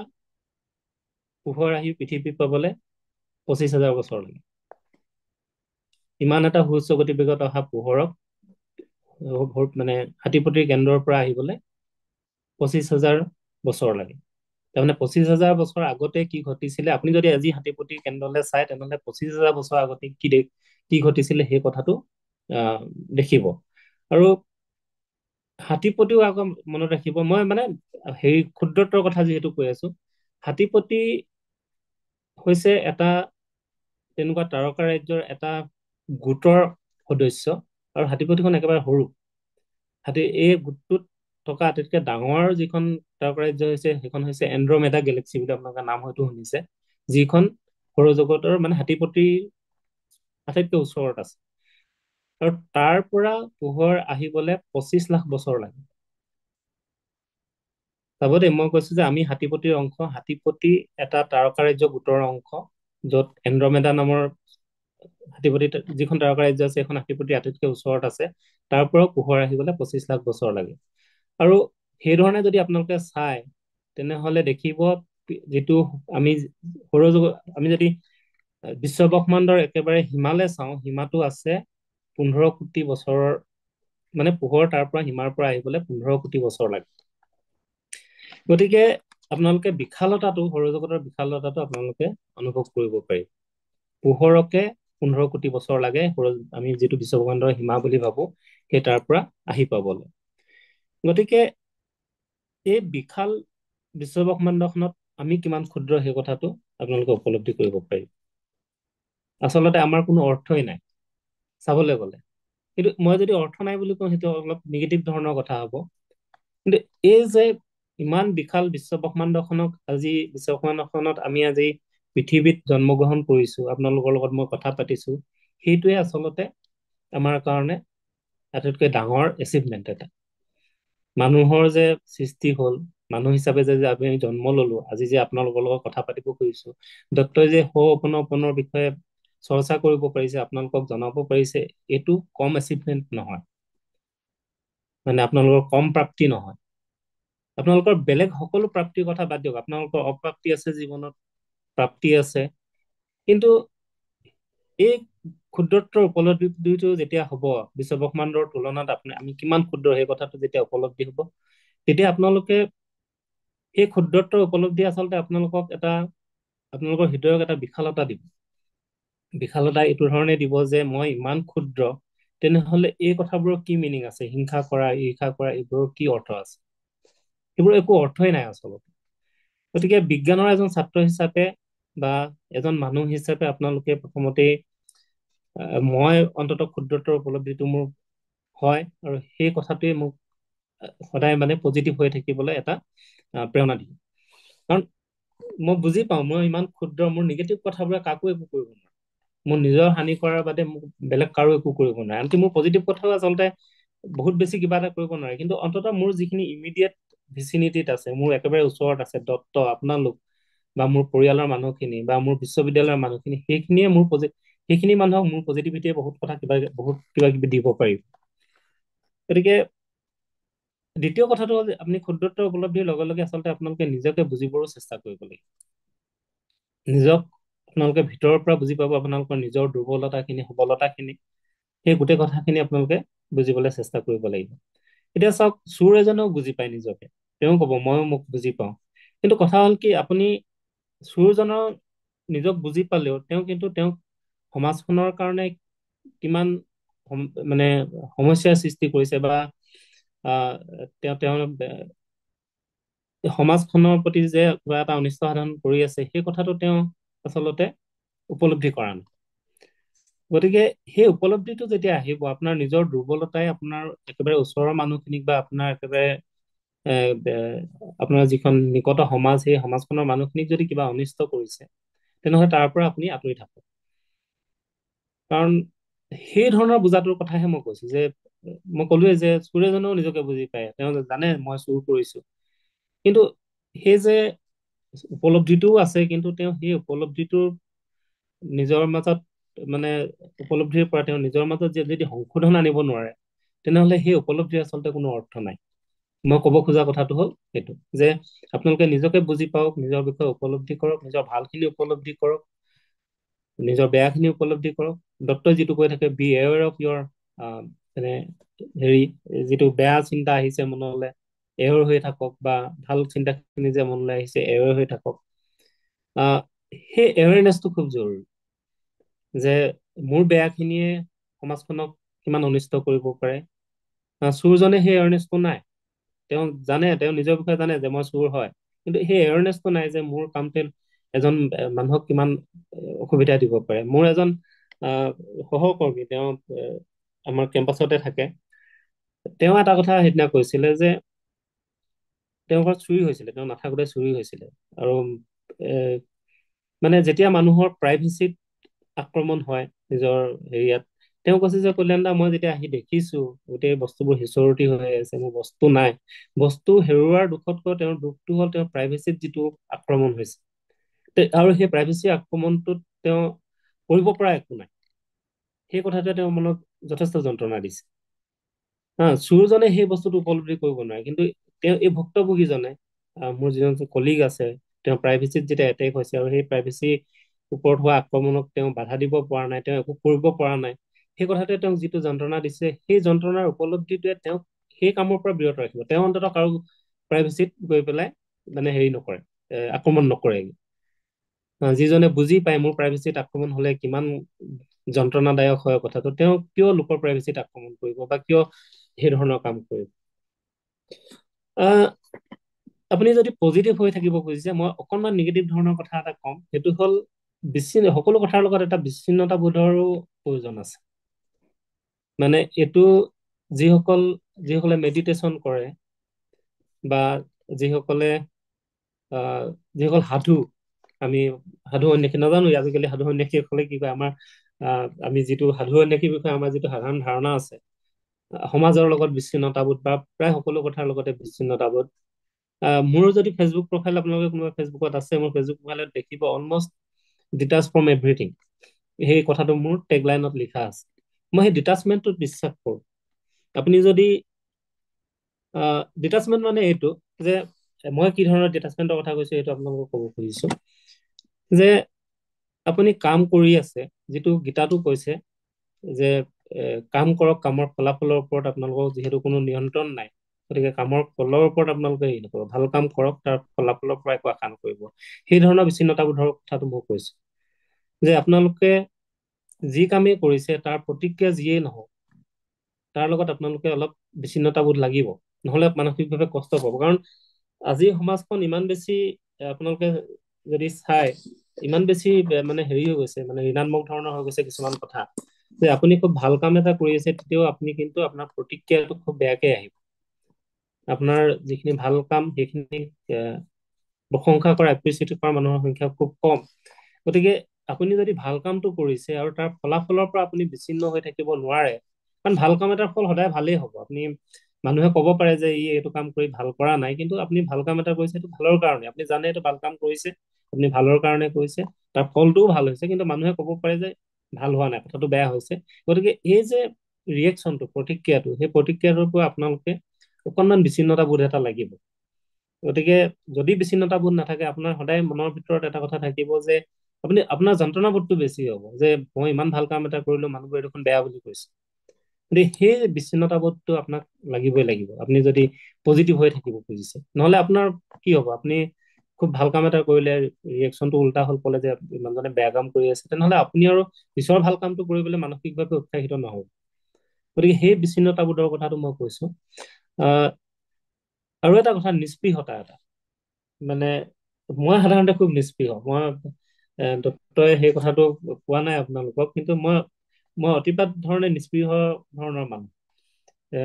পোহৰ আহি পৃথিৱী পাবলৈ 25,000 বছৰ লাগে। ইমান এটা সুউচ্চ গতিবেগত অহা পোহৰক মানে হাতীপতিৰ কেন্দ্ৰৰ পৰা আহিবলৈ 25,000 বছৰ লাগে। তাৰমানে 25,000 বছৰ আগতে কি ঘটিছিলে, আপুনি যদি আজি হাতীপতিৰ কেন্দ্ৰলৈ চাই তেনেহ'লে 25,000 বছৰ আগতে কি ঘটিছিলে সেই কথাটো দেখিব। আৰু হাতীপতিও আকৌ মনত ৰাখিব, মই মানে ক্ষুদ্ৰত্বৰ কথা যিহেতু কৈ আছো, হাতীপতি হৈছে এটা তেনেকুৱা তাৰকা ৰাজ্যৰ এটা গোটৰ সদস্য, আৰু হাতীপতিখন একেবাৰে সৰু। এই গোটটোত থকা আটাইতকৈ ডাঙৰ যিখন তাৰকা ৰাজ্য হৈছে সেইখন হৈছে এণ্ড্ৰমেডা গেলেক্সি বুলি আপোনালোকে নাম হয়তো শুনিছে, যিখন সৌৰজগতৰ মানে হাতীপতিৰ আটাইতকৈ ওচৰত আছে। আৰু তাৰ পৰা পোহৰ আহিবলৈ 25,00,000 বছৰ লাগে। চাব দেই, মই কৈছো যে আমি হাতীপতিৰ অংশ, হাতীপতি এটা তাৰকা ৰাজ্য গোটৰ অংশ, য'ত এণ্ড্ৰমেডা নামৰ হাতীপতি যিখন তাৰকা ৰাজ্য আছে সেইখন হাতীপতি আটাইতকৈ ওচৰত আছে। তাৰ পৰাও পোহৰ আহিবলৈ 25,00,000 বছৰ লাগে। আৰু সেইধৰণে যদি আপোনালোকে চাই তেনেহ'লে দেখিব, যিটো আমি আমি যদি বিশ্বব্ৰহ্মাণ্ডৰ একেবাৰে সীমালে চাওঁ, সীমাটো আছে 15 কোটি বছৰৰ, মানে পোহৰ তাৰ পৰা সীমাৰ পৰা আহিবলৈ 15 কোটি বছৰ লাগে। গতিকে আপোনালোকে বিশালতাটো, সৌৰজগতৰ বিশালতাটো আপোনালোকে অনুভৱ কৰিব পাৰি। পোহৰকে 15 কোটি বছৰ লাগে আমি যিটো বিশ্বব্ৰহ্মাণ্ডৰ সীমা বুলি ভাবো সেই তাৰ পৰা আহি পাবলৈ। গতিকে এই বিশাল বিশ্বব্ৰহ্মাণ্ডখনত আমি কিমান ক্ষুদ্ৰ সেই কথাটো আপোনালোকে উপলব্ধি কৰিব পাৰি। আচলতে আমাৰ কোনো অৰ্থই নাই চাবলৈ গ'লে, কিন্তু মই যদি অৰ্থ নাই বুলি কওঁ সেইটো অলপ নিগেটিভ ধৰণৰ কথা হ'ব। কিন্তু এই যে ইমান বিশাল বিশ্বব্ৰহ্মাণ্ডখনক, বিশ্বব্ৰহ্মাণ্ডখনত আমি আজি পৃথিৱীত জন্মগ্ৰহণ কৰিছো, আপোনালোকৰ লগত মই কথা পাতিছো, সেইটোৱে আচলতে আমাৰ কাৰণে আটাইতকৈ ডাঙৰ এচিভমেণ্ট এটা। মানুহৰ যে সৃষ্টি হ'ল, মানুহ হিচাপে যে আমি জন্ম ললো, আজি যে আপোনালোকৰ লগত কথা পাতিব খুজিছো, দত্তই যে সপনৰ বিষয়ে চৰ্চা কৰিব পাৰিছে, আপোনালোকক জনাব পাৰিছে, এইটো কম এচিভমেণ্ট নহয়, মানে আপোনালোকৰ কম প্ৰাপ্তি নহয়। আপোনালোকৰ বেলেগ সকলো প্ৰাপ্তিৰ কথা বাদ দিয়ক, আপোনালোকৰ অপ্ৰাপ্তি আছে জীৱনত, প্ৰাপ্তি আছে, কিন্তু এই ক্ষুদ্ৰত্বৰ উপলব্ধিটো যেতিয়া হ'ব, বিশ্বব্ৰহ্মাণ্ডৰ তুলনাত আমি কিমান ক্ষুদ্ৰ সেই কথাটো যেতিয়া উপলব্ধি হ'ব, তেতিয়া আপোনালোকে সেই ক্ষুদ্ৰত্বৰ উপলব্ধি আচলতে আপোনালোকৰ হৃদয়ক এটা বিশালতা দিব। বিশালতা এইটো ধৰণে দিব যে মই ইমান ক্ষুদ্ৰ, তেনেহলে এই কথাবোৰৰ কি মিনিং আছে, হিংসা কৰা, ঈৰ্ষা কৰা, এইবোৰৰ কি অৰ্থ আছে? সেইবোৰ একো অৰ্থই নাই আচলতে। গতিকে বিজ্ঞানৰ এজন ছাত্ৰ হিচাপে বা এজন মানুহ হিচাপে আপোনালোকে প্ৰথমতে মই অন্ততঃ ক্ষুদ্ৰত্বৰ উপলব্ধিটো মোৰ হয়, আৰু সেই কথাটোৱে মোক সদায় মানে পজিটিভ হৈ থাকিবলৈ এটা প্ৰেৰণা দিয়ে। কাৰণ মই বুজি পাওঁ মই ইমান ক্ষুদ্ৰ, মোৰ নিগেটিভ কথাবোৰে কাকো একো কৰিব নোৱাৰে, মোৰ নিজৰ হানি কৰাৰ বাদে মোক বেলেগ কাৰো একো কৰিব নোৱাৰে। আনকি মোৰ পজিটিভ কথাও আচলতে বহুত বেছি কিবা এটা কৰিব নোৱাৰে, কিন্তু অন্ততঃ মোৰ যিখিনি ইমিডিয়েট ভিচিনিটিত আছে, মোৰ একেবাৰে ওচৰত আছে, দত্ত, আপোনালোক বা মোৰ পৰিয়ালৰ মানুহখিনি বা মোৰ বিশ্ববিদ্যালয়ৰ মানুহখিনি, সেইখিনি মানুহক মোৰ পজিটিভিটিয়ে বহুত কিবা কিবি দিব পাৰিব। গতিকে দ্বিতীয় কথাটো হ'ল যে আপুনি ক্ষুদ্ৰত্ব উপলব্ধিৰ লগে লগে আচলতে আপোনালোকে নিজকে বুজিবৰো চেষ্টা কৰিব লাগিব। নিজক আপোনালোকে ভিতৰৰ পৰা বুজি পাব, আপোনালোকৰ নিজৰ দুৰ্বলতাখিনি, সবলতাখিনি, সেই গোটেই কথাখিনি আপোনালোকে বুজিবলৈ চেষ্টা কৰিব লাগিব। এতিয়া চাওক, চোৰ এজনেও বুজি পায় নিজকে, তেওঁ ক'ব ময়ো মোক বুজি পাওঁ, কিন্তু কথা হ'ল কি, আপুনি চোৰজনৰ নিজক বুজি পালেও তেওঁক সমাজখনৰ কাৰণে কিমান মানে সমস্যাৰ সৃষ্টি কৰিছে, বা তেওঁ সমাজখনৰ প্ৰতি যে কিবা এটা অনিষ্ট সাধন কৰি আছে, সেই কথাটো তেওঁ আচলতে উপলব্ধি কৰা নাই। গতিকে সেই উপলব্ধিটো যেতিয়া আহিব, আপোনাৰ নিজৰ দুৰ্বলতাই আপোনাৰ একেবাৰে ওচৰৰ মানুহখিনিক বা আপোনাৰ একেবাৰে আপোনাৰ যিখন নিকট সমাজ, সেই সমাজখনৰ মানুহখিনিক যদি কিবা অনিষ্ট কৰিছে, তেনেহলে তাৰ পৰা আপুনি আঁতৰি থাকক। কাৰণ সেই ধৰণৰ বুজাটোৰ কথাহে মই কৈছো, যে মই ক'লোৱে যে চোৰ এজনেও নিজকে বুজি পায়, তেওঁ জানে মই চুৰ কৰিছো, কিন্তু সেই যে উপলব্ধিটোও আছে, কিন্তু তেওঁ সেই উপলব্ধিটোৰ নিজৰ মাজত মানে উপলব্ধিৰ পৰা তেওঁ নিজৰ মাজত যদি সংশোধন আনিব নোৱাৰে, তেনেহলে সেই উপলব্ধিৰ আচলতে কোনো অৰ্থ নাই। মই ক'ব খোজা কথাটো হ'ল সেইটো, যে আপোনালোকে নিজকে বুজি পাওক, নিজৰ বিষয়ে উপলব্ধি কৰক, নিজৰ ভালখিনি উপলব্ধি কৰক, নিজৰ বেয়াখিনি উপলব্ধি কৰক। ডক্টৰে যিটো কৈ থাকে, বি এৱেৰ অফ ইয়ৰ মানে যিটো বেয়া চিন্তা আহিছে মনলৈ, এৱেৰ হৈ থাকক, বা ভাল চিন্তাখিনি যে মনলৈ আহিছে, এৱেৰ হৈ থাকক। সেই এৱেৰনেছটো খুব জৰুৰী, যে মোৰ বেয়াখিনিয়ে সমাজখনক কিমান অনিষ্ট কৰিব পাৰে। চোৰজনে সেই এৱেৰনেছটো নাই, তেওঁ জানে, তেওঁ নিজৰ বিষয়ে জানে যে মই চোৰ হয়, কিন্তু সেই এৱেৰনেছটো নাই যে মোৰ কামটোৱে এজন মানুহক কিমান অসুবিধা দিব পাৰে। মোৰ এজন সহকৰ্মী, তেওঁ আমাৰ কেম্পাছতে থাকে, তেওঁ এটা কথা সেইদিনা কৈছিলে, যে তেওঁৰ ঘৰত চুৰি হৈছিলে, তেওঁ নাথাকোতে চুৰি হৈছিলে, আৰু মানে যেতিয়া মানুহৰ প্ৰাইভেচিত আক্ৰমণ হয় নিজৰ হেৰিয়াত, তেওঁ কৈছে যে কল্যাণ দা, মই যেতিয়া আহি দেখিছো গোটেই বস্তুবোৰ সিঁচৰতি হৈ আছে, মোৰ বস্তু নাই, বস্তু হেৰুৱাৰ দুখতকৈ তেওঁৰ দুখটো হ'ল তেওঁৰ প্ৰাইভেচিত যিটো আক্ৰমণ হৈছে, আৰু সেই প্ৰাইভেচি আক্ৰমণটোত তেওঁ কৰিব পৰা একো নাই, সেই কথাটোৱে তেওঁৰ মনত যথেষ্ট যন্ত্ৰণা দিছে। চোৰজনে সেই বস্তুটো উপলব্ধি কৰিব নোৱাৰে, কিন্তু তেওঁ এই ভুক্তভোগীজনে, মোৰ যিজন কলিগ আছে, তেওঁ প্ৰাইভেচিত যেতিয়া এটেক হৈছে, আৰু সেই প্ৰাইভেচি ওপৰত হোৱা আক্ৰমণক তেওঁ বাধা দিব পৰা নাই, তেওঁ একো কৰিব পৰা নাই, সেই কথাটোৱে তেওঁক যিটো যন্ত্ৰণা দিছে, সেই যন্ত্ৰণাৰ উপলব্ধিটোৱে তেওঁক সেই কামৰ পৰা বিৰত ৰাখিব। তেওঁ অন্ততঃ কাৰো প্ৰাইভেচিত গৈ পেলাই মানে নকৰে, আক্ৰমণ নকৰে। যিজনে বুজি পায় মোৰ প্ৰাইভেচিত আক্ৰমণ হলে কিমান যন্ত্ৰণাদায়ক হয় কথাটো, তেওঁ কিয় লোকৰ প্ৰাইভেচিত আক্ৰমণ কৰিব, বা কিয় সেই ধৰণৰ কাম কৰিব? আপুনি যদি পজিটিভ হৈ থাকিব খুজিছে, মই অকণমান নিগেটিভ ধৰণৰ কথা এটা কম, সেইটো হ'ল সকলো কথাৰ লগত এটা বিচ্ছিন্নতাবোধৰো প্ৰয়োজন আছে। মানে এইটো যিসকলে মেডিটেশ্যন কৰে, বা যিসকল সাধু, আমি সাধু সন্যাসী নাজানো আজিকালি সাধু সন্যাসীসকলে কি কয়, আমি যিটো সাধু সন্যাসীৰ বিষয়ে আমাৰ যিটো সাধাৰণ ধাৰণা আছে, সমাজৰ লগত বিচ্ছিন্নতাবোধ, বা প্ৰায় সকলো কথাৰ লগতে বিচ্ছিন্নতাবোধ। মোৰ যদি ফেচবুক প্ৰফাইল আপোনালোকে কোনোবা ফেচবুকত আছে, মোৰ ফেচবুক প্ৰফাইলত দেখিব অলমষ্ট ডিটাচ ফ্ৰম এভৰিথিং। সেই কথাটো মোৰ টেগলাইনত লিখা আছে। মই সেই ডিটাচমেণ্টটোত বিশ্বাস কৰোঁ। আপুনি যদি ডিটাচমেণ্ট মানে এইটো যে মই কি ধৰণৰ ডিটাচমেণ্টৰ কথা কৈছো এইটো আপোনালোকক ক'ব খুজিছো যে আপুনি কাম কৰি আছে, যিটো গীতাটো কৈছে যে কাম কৰক, কামৰ ফলাফলৰ ওপৰত আপোনালোকৰ যিহেতু কোনো নিয়ন্ত্ৰণ নাই, গতিকে কামৰ ফলৰ ওপৰত আপোনালোকে হেৰি নকৰিব, ভাল কাম কৰক, তাৰ ফলাফলৰ পৰা একো আশা নকৰিব। সেই ধৰণৰ বিচ্ছিন্নতাবোধৰ কথাটো মই কৈছো যে আপোনালোকে যি কামেই কৰিছে তাৰ প্ৰতিক্ৰিয়া যিয়েই নহওক, তাৰ লগত আপোনালোকে অলপ বিচ্ছিন্নতাবোধ লাগিব, নহলে মানসিকভাৱে কষ্ট পাব। কাৰণ আজিৰ সমাজখন ইমান বেছি আপোনালোকে যদি চাই ইমান বেছি মানে হেৰি হৈ গৈছে, মানে ঋণাত্মক ধৰণৰ হৈ গৈছে কিছুমান কথা, যে আপুনি খুব ভাল কাম এটা কৰি আছে তেতিয়াও আপুনি কিন্তু আপোনাৰ প্ৰতিক্ৰিয়াটো খুব বেয়াকে আহিব। আপোনাৰ যিখিনি ভাল কাম সেইখিনি প্ৰশংসা কৰা, এপ্ৰিচিয়েট কৰা মানুহৰ সংখ্যা খুব কম। গতিকে আপুনি যদি ভাল কামটো কৰিছে আৰু তাৰ ফলাফলৰ পৰা আপুনি বিচ্ছিন্ন হৈ থাকিব নোৱাৰে, কাৰণ ভাল কাম এটাৰ ফল সদায় ভালেই হ'ব। আপুনি মানুহে ক'ব পাৰে যে ই এইটো কাম কৰি ভাল কৰা নাই, কিন্তু আপুনি ভাল কাম এটা কৰিছে এইটো ভালৰ কাৰণে, আপুনি জানে এইটো ভাল কাম কৰিছে, আপুনি ভালৰ কাৰণে কৰিছে, তাৰ ফলটোও ভাল হৈছে, কিন্তু মানুহে ক'ব পাৰে যে ভাল হোৱা নাই, কথাটো বেয়া হৈছে। গতিকে এই যে ৰিয়েকশ্যনটো, প্ৰতিক্ৰিয়াটো, সেই প্ৰতিক্ৰিয়াটোৰ পৰা আপোনালোকে অকণমান বিচ্ছিন্নতাবোধ এটা লাগিব। গতিকে যদি বিচ্ছিন্নতাবোধ নাথাকে, আপোনাৰ সদায় মনৰ ভিতৰত এটা কথা থাকিব যে আপোনাৰ যন্ত্ৰণাবোধটো বেছি হ'ব, যে মই ইমান ভাল কাম এটা কৰিলো, মানুহবোৰে দেখোন বেয়া বুলি কৈছে। গতিকে সেই বিচ্ছিন্নতাবোধটো আপোনাক লাগিবই লাগিব, আপুনি যদি পজিটিভ হৈ থাকিব খুজিছে। নহলে আপোনাৰ কি হ'ব, আপুনি খুব ভাল কাম এটা কৰিলে ৰিয়েকশ্যনটো উল্টা হ'ল, ক'লে যে ইমানজনে বেয়া কাম কৰি আছে, তেনেহলে আপুনি আৰু পিছৰ ভাল কামটো কৰিবলৈ মানসিকভাৱে উৎসাহিত নহব। গতিকে সেই বিচ্ছিন্নতাবোধৰ কথাটো মই কৈছো। আৰু এটা কথা, নিস্পৃহতা এটা, মানে মই সাধাৰণতে খুব নিস্পৃহ। মই দত্তই সেই কথাটো কোৱা নাই আপোনালোকক, কিন্তু মই মই অতিপাত ধৰণে নিস্পৃহ ধৰণৰ মানুহ। এ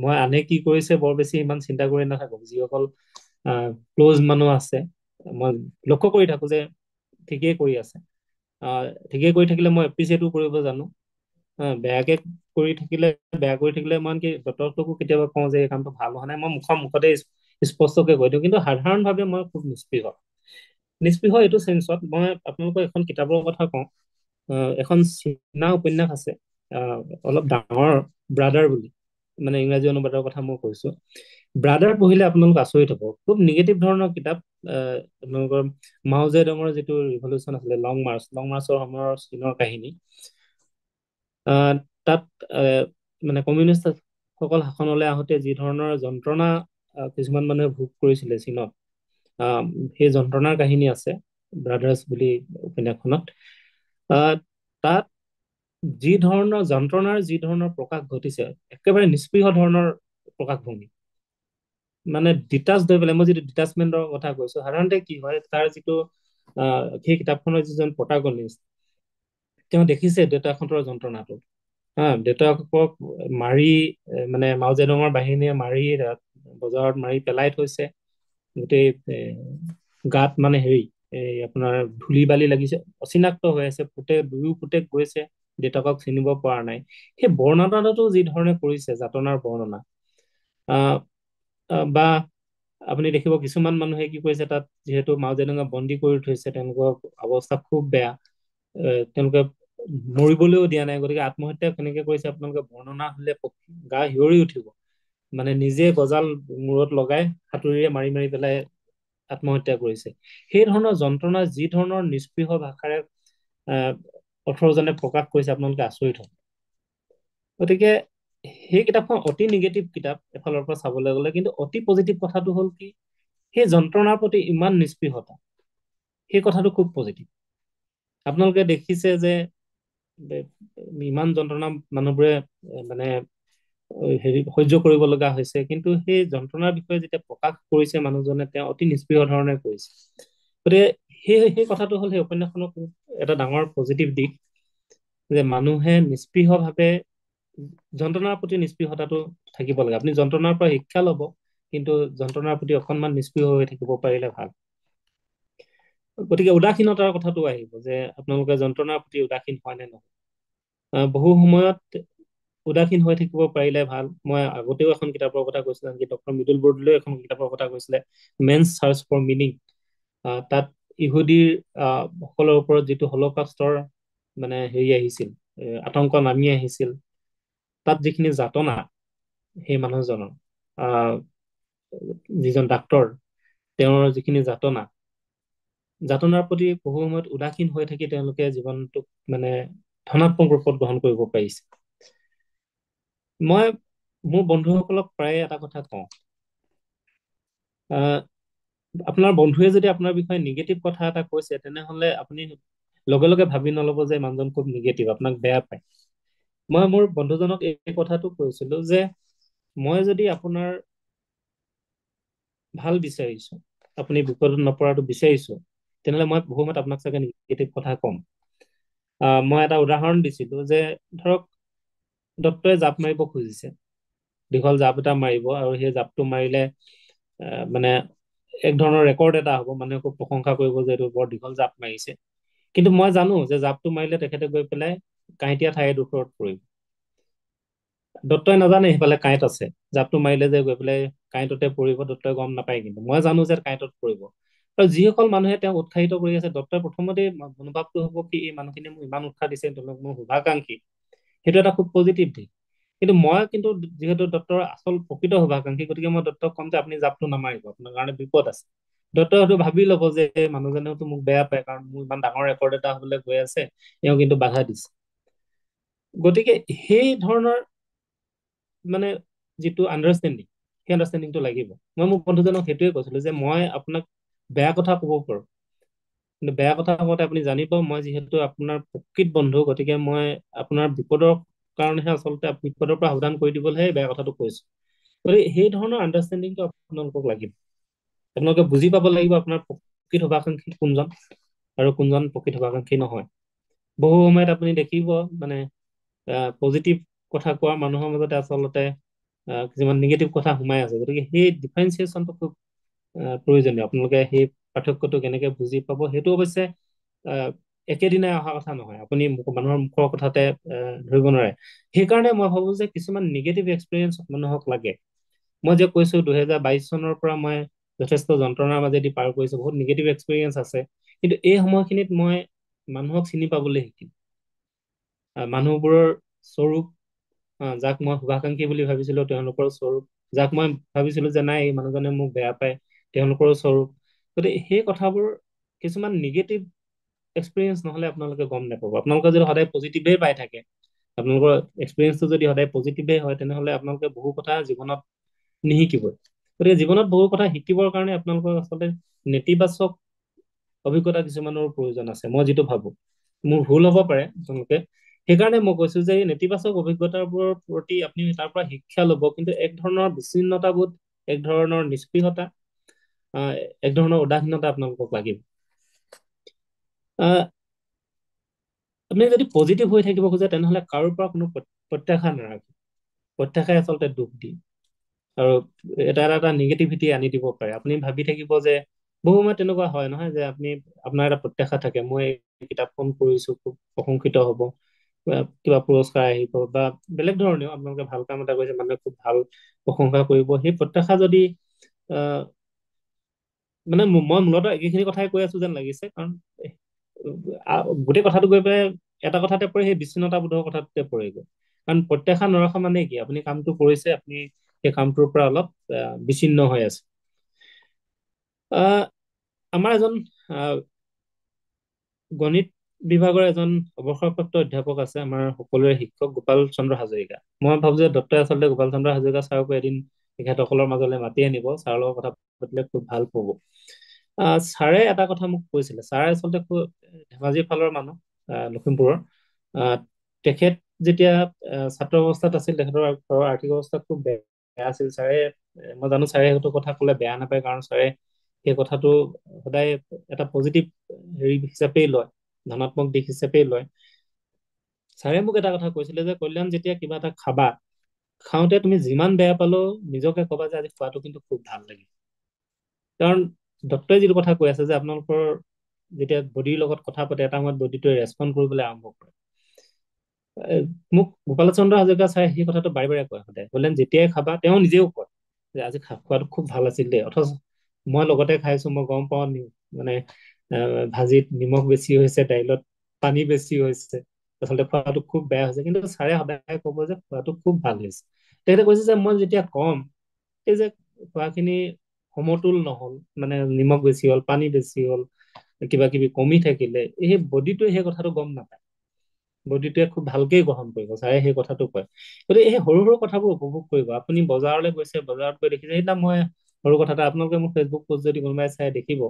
মই আনে কি কৰিছে বৰ বেছি ইমান চিন্তা কৰি নাথাকো। যিসকল ক্ল'জ মানুহ আছে, মই লক্ষ্য কৰি থাকো যে ঠিকেই কৰি আছে, ঠিকেই কৰি থাকিলে মই এপ্ৰিচিয়েটো কৰিব জানো। বেয়াকে কৰি থাকিলে, বেয়া কৰি থাকিলে মই কি ডক্তৰকো কেতিয়াবা কওঁ যে এই কামটো ভাল হোৱা নাই, মই মুখতে স্পষ্টকে কৈ দিওঁ। কিন্তু সাধাৰণভাৱে মই খুব নিস্পৃহ। নিস্পৃহ এইটো চেঞ্চত, মই আপোনালোকক এখন কিতাপৰ কথা কওঁ। এখন চীনা উপন্যাস আছে, অলপ ডাঙৰ, ব্ৰাদাৰ বুলি, মানে ইংৰাজী অনুবাদৰ কথা মই কৈছো। ব্ৰাদাৰ পঢ়িলে আপোনালোক আচৰিত হ'ব, খুব নিগেটিভ ধৰণৰ কিতাপ। আপোনালোকৰ মাও জেডঙৰ যিটো ৰিভলিউচন আছিলে, লং মাৰ্চৰ সময়ৰ চীনৰ কাহিনী। তাত মানে কমিউনিষ্ট সকল শাসনলৈ আহোঁতে যি ধৰণৰ যন্ত্ৰণা কিছুমান মানুহে ভোগ কৰিছিলে চীনত, সেই যন্ত্ৰণাৰ কাহিনী আছে ব্ৰাদাৰ্ছ বুলি উপন্যাসখনত। তাত যি ধৰণৰ যন্ত্ৰণাৰ যি ধৰণৰ প্ৰকাশ ঘটিছে, একেবাৰে নিস্পৃহ ধৰণৰ প্ৰকাশভংগী, মানে ডিটাচ হৈ পেলাই। মই যিটো ডিটাচমেণ্টৰ কথা কৈছো, সাধাৰণতে কি হয়, তাৰ যিটো সেই কিতাপখনৰ যিজন প্ৰটাগনিষ্ট, তেওঁ দেখিছে দেউতাকহঁতৰ যন্ত্ৰণাটো। দেউতাকক মাৰি, মানে মাও জেডঙৰ বাহিনীয়ে মাৰি বজাৰত মাৰি পেলাই থৈছে, গোটেই গাত মানে হেৰি এই আপোনাৰ ধূলি বালি লাগিছে, অচিনাক্ত হৈ আছে, দুয়ো পুতেক গৈছে, দেউতাকক চিনিব পৰা নাই। সেই বৰ্ণনাটো যি ধৰণে কৰিছে, যাতনাৰ বৰ্ণনা, বা আপুনি দেখিব কিছুমান মানুহে কি কৰিছে, তাত যিহেতু মাও জেডঙে বন্দী কৰি থৈছে, তেওঁলোকৰ অৱস্থা খুব বেয়া, তেওঁলোকে মৰিবলৈও দিয়া নাই, গতিকে আত্মহত্যা কেনেকে কৰিছে আপোনালোকে বৰ্ণনা হলে গা শিয়ৰি উঠিব। মানে নিজে গজাল মূৰত লগাই হাতুৰিৰে মাৰি মাৰি পেলাই আত্মহত্যা কৰিছে। সেই ধৰণৰ যন্ত্ৰণা যি ধৰণৰ নিস্পৃহ ভাষাৰে অথৰজনে প্ৰকাশ কৰিছে, আপোনালোকে আচৰিত হ'ব। গতিকে সেই কিতাপখন অতি নিগেটিভ কিতাপ এফালৰ পৰা চাবলৈ গ'লে, কিন্তু অতি পজিটিভ কথাটো হ'ল কি, সেই যন্ত্ৰণাৰ প্ৰতি ইমান নিস্পৃহতা, সেই কথাটো খুব পজিটিভ। আপোনালোকে দেখিছে যে ইমান যন্ত্ৰণা মানুহবোৰে মানে হেৰি সহ্য কৰিব লগা হৈছে, কিন্তু সেই যন্ত্ৰণাৰ বিষয়ে যেতিয়া প্ৰকাশ কৰিছে মানুহজনে, তেওঁ অতি নিস্পৃহ ধৰণে কৰিছে। গতিকে সেই কথাটো হ'ল সেই উপন্যাসখনৰ এটা ডাঙৰ পজিটিভ দিশ, যে মানুহে নিস্পৃহভাৱে যন্ত্ৰণাৰ প্ৰতি নিস্পৃহতাটো থাকিব লাগে। আপুনি যন্ত্ৰণাৰ পৰা শিক্ষা ল'ব, কিন্তু যন্ত্ৰণাৰ প্ৰতি অকণমান নিস্পৃহ হৈ থাকিব পাৰিলে ভাল। গতিকে উদাসীনতাৰ কথাটো আহিব, যে আপোনালোকে যন্ত্ৰণাৰ প্ৰতি উদাসীন হয় নে নহয়। বহু সময়ত উদাসীন হৈ থাকিব পাৰিলে ভাল। মই আগতেও এখন কিতাপৰ কথা কৈছিলো, আনকি ডক্টৰ মৃদুল বৰদলৈও এখন কিতাপৰ কথা কৈছিলে, মেনছ চাৰ্চ ফৰ মিনিং। তাত ইহুদীৰ সকলৰ ওপৰত যিটো হল'কাষ্টৰ মানে হেৰি আহিছিল, আতংক নামি আহিছিল, তাত যিখিনি যাতনা সেই মানুহজনৰ, আহ যিজন ডাক্তৰ, তেওঁৰ যিখিনি যাতনাৰ প্ৰতি বহু সময়ত উদাসীন হৈ থাকি তেওঁলোকে জীৱনটোক মানে ধনাত্মক ৰূপত গ্ৰহণ কৰিব পাৰিছে। মই মোৰ বন্ধুসকলক প্ৰায়ে এটা কথা কওঁ, আহ, আপোনাৰ বন্ধুৱে যদি আপোনাৰ বিষয়ে নিগেটিভ কথা এটা কৈছে, তেনেহলে আপুনি লগে লগে ভাবি নলব যে মানুহজন খুব নিগেটিভ, আপোনাক বেয়া পায়। মই মোৰ বন্ধুজনক এই কথাটো কৈছিলো যে মই যদি আপোনাৰ ভাল বিচাৰিছো, আপুনি বিপদত নপৰাটো বিচাৰিছো, তেনেহলে মই বহু সময়ত আপোনাক চাগে নিগেটিভ কথা কম। মই এটা উদাহৰণ দিছিলো যে ধৰক ডক্তৰে জাপ মাৰিব খুজিছে, দীঘল জাপ এটা মাৰিব, আৰু সেই জাপটো মাৰিলে মানে এক ধৰণৰ ৰেকৰ্ড এটা হ'ব, মানুহে খুব প্ৰশংসা কৰিব যে এইটো বৰ দীঘল জাপ মাৰিছে। কিন্তু মই জানো যে জাপটো মাৰিলে তেখেতে গৈ পেলাই কাঁইটীয়া ঠাই এডোখৰত পৰিব। ডক্তৰে নাজানে সেইফালে কাঁইট আছে, জাপটো মাৰিলে যে গৈ পেলাই কাঁইটতে পৰিব, ডক্তৰে গম নাপায়, কিন্তু মই জানো যে কাঁইটত পৰিব। আৰু যিসকল মানুহে তেওঁক উৎসাহিত কৰি আছে, ডক্তৰে প্ৰথমতে মনোভাৱটো হ'ব কি এই মানুহখিনিয়ে মোক ইমান উৎসাহ দিছে, তেওঁলোক মোৰ শুভাকাংক্ষী, সেইটো এটা খুব পজিটিভ দিশ। কিন্তু মই কিন্তু যিহেতু ডক্তৰৰ আচল প্ৰকৃত শুভাকাংক্ষী, গতিকে মই ডক্তৰক ক'ম যে আপুনি জাপটো নামাৰিব, আপোনাৰ কাৰণে বিপদ আছে। ডক্তৰে হয়তো ভাবি ল'ব যে মানুহজনেওতো মোক বেয়া পায়, কাৰণ মোৰ ইমান ডাঙৰ ৰেকৰ্ড এটা হবলৈ গৈ আছে, এওঁ কিন্তু বাধা দিছে। গতিকে সেই ধৰণৰ মানে যিটো আণ্ডাৰষ্টেণ্ডিং, সেই আণ্ডাৰষ্টেণ্ডিংটো লাগিব। মই মোৰ বন্ধুজনক সেইটোৱে কৈছিলো যে মই আপোনাক বেয়া কথা ক'ব পাৰো, কিন্তু বেয়া কথা কওঁতে আপুনি জানিব মই যিহেতু আপোনাৰ প্ৰকৃত বন্ধু, গতিকে মই আপোনাৰ বিপদৰ কাৰণেহে, আচলতে বিপদৰ পৰা সাৱধান কৰি দিবলৈহে বেয়া কথাটো কৈছো। গতিকে সেই ধৰণৰ আণ্ডাৰষ্টেণ্ডিংটো আপোনালোকক লাগিব। আপোনালোকে বুজি পাব লাগিব আপোনাৰ প্ৰকৃত শুভাকাংক্ষী কোনজন আৰু কোনজন প্ৰকৃত শুভাকাংক্ষী নহয়। বহু সময়ত আপুনি দেখিব মানে পজিটিভ কথা কোৱা মানুহৰ মাজতে আচলতে কিছুমান নিগেটিভ কথা সোমাই আছে। গতিকে সেই ডিফাৰেঞ্চিয়েশ্যনটো খুব প্ৰয়োজনীয়। আপোনালোকে সেই পাৰ্থক্যটো কেনেকে বুজি পাব, সেইটো অৱশ্যে আহ, একেদিনাই অহা কথা নহয়, আপুনি মানুহৰ মুখৰ কথাতে ধৰিব নোৱাৰে। সেইকাৰণে মই ভাবো যে কিছুমান নিগেটিভ এক্সপিৰিয়েঞ্চ মানুহক লাগে। মই যে কৈছো 2022 চনৰ পৰা মই যথেষ্ট যন্ত্ৰণাৰ মাজেদি পাৰ কৰিছো, বহুত নিগেটিভ এক্সপিৰিয়েঞ্চ আছে, কিন্তু এই সময়খিনিত মই মানুহক চিনি পাবলৈ শিকিম। মানুহবোৰৰ স্বৰূপ, যাক মই শুভাকাংক্ষী বুলি ভাবিছিলো তেওঁলোকৰ স্বৰূপ, যাক মই ভাবিছিলো যে নাই এই মানুহজনে মোক বেয়া পায়, তেওঁলোকৰো স্বৰূপ। গতিকে সেই কথাবোৰ কিছুমান নিগেটিভ এক্সপিৰিয়েঞ্চ নহলে আপোনালোকে গম নাপাব। আপোনালোকে যদি সদায় পজিটিভেই পাই থাকে, আপোনালোকৰ এক্সপিৰিয়েঞ্চটো যদি সদায় পজিটিভেই হয়, তেনেহলে আপোনালোকে বহু কথা জীৱনত নিশিকিবই। গতিকে জীৱনত বহু কথা শিকিবৰ কাৰণে আপোনালোকৰ আচলতে নেতিবাচক অভিজ্ঞতা কিছুমানৰ প্ৰয়োজন আছে, মই যিটো ভাবো। মোৰ ভুল হ'ব পাৰে তেওঁলোকে, সেইকাৰণে মই কৈছো যে এই নেতিবাচক অভিজ্ঞতাবোৰৰ প্ৰতি আপুনি তাৰ পৰা শিক্ষা ল'ব, কিন্তু এক ধৰণৰ বিচ্ছিন্নতাবোধ, এক ধৰণৰ নিস্পৃহতা, আহ এক ধৰণৰ উদাসীনতা আপোনালোকক লাগিব। আহ আপুনি যদি পজিটিভ হৈ থাকিব খোজে, তেনেহলে কাৰোৰ পৰা কোনো প্ৰত্যাশা নাৰাখে। প্ৰত্যাশাই আচলতে দুখ দিয়ে, আৰু এটা এটা নিগেটিভিটি আনি দিব পাৰে। আপুনি ভাবি থাকিব যে, বহু সময়ত তেনেকুৱা হয় নহয়, যে আপুনি আপোনাৰ এটা প্ৰত্যাশা থাকে, মই এই কিতাপখন পঢ়িছো, খুব প্ৰশংসিত হ'ব, বা কিবা পুৰস্কাৰ আহিব, বা বেলেগ ধৰণেও আপোনালোকে ভাল কাম এটা কৰিছে, মানুহে খুব ভাল প্ৰশংসা কৰিব। সেই প্ৰত্যাশা যদি আহ মানে মই মূলত এইখিনি কথাই কৈ আছো যেন লাগিছে, কাৰণ গোটেই কথাটো গৈ পেলাই এটা কথাতে পৰে, সেই বিচ্ছিন্নতাবোধৰ কথাটোতে পৰেগৈ। কাৰণ প্ৰত্যাশা নৰখা মানে কি, আপুনি কামটো কৰিছে, আপুনি সেই কামটোৰ পৰা অলপ বিচ্ছিন্ন হৈ আছে। আমাৰ এজন গণিত বিভাগৰ এজন অৱসৰপ্ৰাপ্ত অধ্যাপক আছে, আমাৰ সকলোৰে শিক্ষক, গোপাল চন্দ্ৰ হাজৰিকা। মই ভাবো যে ডক্তৰে আচলতে গোপাল চন্দ্ৰ হাজৰিকা ছাৰকো এদিন তেখেতসকলৰ মাজলৈ মাতি আনিব, ছাৰৰ লগত কথা পাতিলে খুব ভাল পাব। ছাৰে এটা কথা মোক কৈছিলে, ছাৰে আচলতে খুব ধেমাজিৰ ফালৰ মানুহ, লখিমপুৰৰ। আহ, তেখেত যেতিয়া ছাত্ৰ অৱস্থাত আছিল, তেখেতৰ ঘৰৰ আৰ্থিক অৱস্থা খুব বেয়া আছিল। ছাৰে, মই জানো ছাৰে সেইটো কথা ক'লে বেয়া নাপায়, কাৰণ ছাৰে সেই কথাটো সদায় এটা পজিটিভ হেৰি হিচাপেই লয়, ধনাত্মক দিশ হিচাপেই লয়। ছাৰে মোক এটা কথা কৈছিলে যে, কল্যাণ, যেতিয়া কিবা এটা খাবা, খাওঁতে তুমি যিমান বেয়া পালেও নিজকে কবা যে আজি খোৱাটো কিন্তু খুব ভাল লাগিল। কাৰণ ডক্তৰে যিটো কথা কৈ আছে যে আপোনালোকৰ যেতিয়া বডিৰ লগত কথা পাতে, এটা সময়ত বডিটোৱে ৰেচপণ্ড কৰিবলৈ আৰম্ভ কৰে। মোক গোপাল চন্দ্ৰ হাজৰিকা ছাৰে সেই কথাটো বাৰে বাৰে কয় সদায়, কল্যাণ যেতিয়াই খাবা, তেওঁ নিজেও কয় যে আজি খোৱাটো খুব ভাল আছিল দেই, অথচ মই লগতে খাইছো, মই গম পাওঁ মানে ভাজিত নিমখ বেছি হৈছে, দাইলত পানী বেছি হৈছে, আচলতে খোৱাটো খুব বেয়া হৈছে, কিন্তু ছাৰে সদায় ক'ব যে খোৱাটো খুব ভাল হৈছে। তেখেতে কৈছে যে মই যেতিয়া কম এই যে খোৱাখিনি সমতুল নহল, মানে নিমখ বেছি হ'ল, পানী বেছি হ'ল, কিবা কিবি কমি থাকিলে, সেই বডিটোৱে সেই কথাটো গম নাপায়, বডিটোৱে খুব ভালকেই গ্ৰহণ কৰিব, ছাৰে সেই কথাটো কয়। গতিকে সেই সৰু সৰু কথাবোৰ উপভোগ কৰিব। আপুনি বজাৰলৈ গৈছে, বজাৰত গৈ দেখিছে, সেইদিনা মই সৰু কথা এটা, আপোনালোকে মোৰ ফেচবুক পোষ্ট যদি কোনোবাই চাই দেখিব,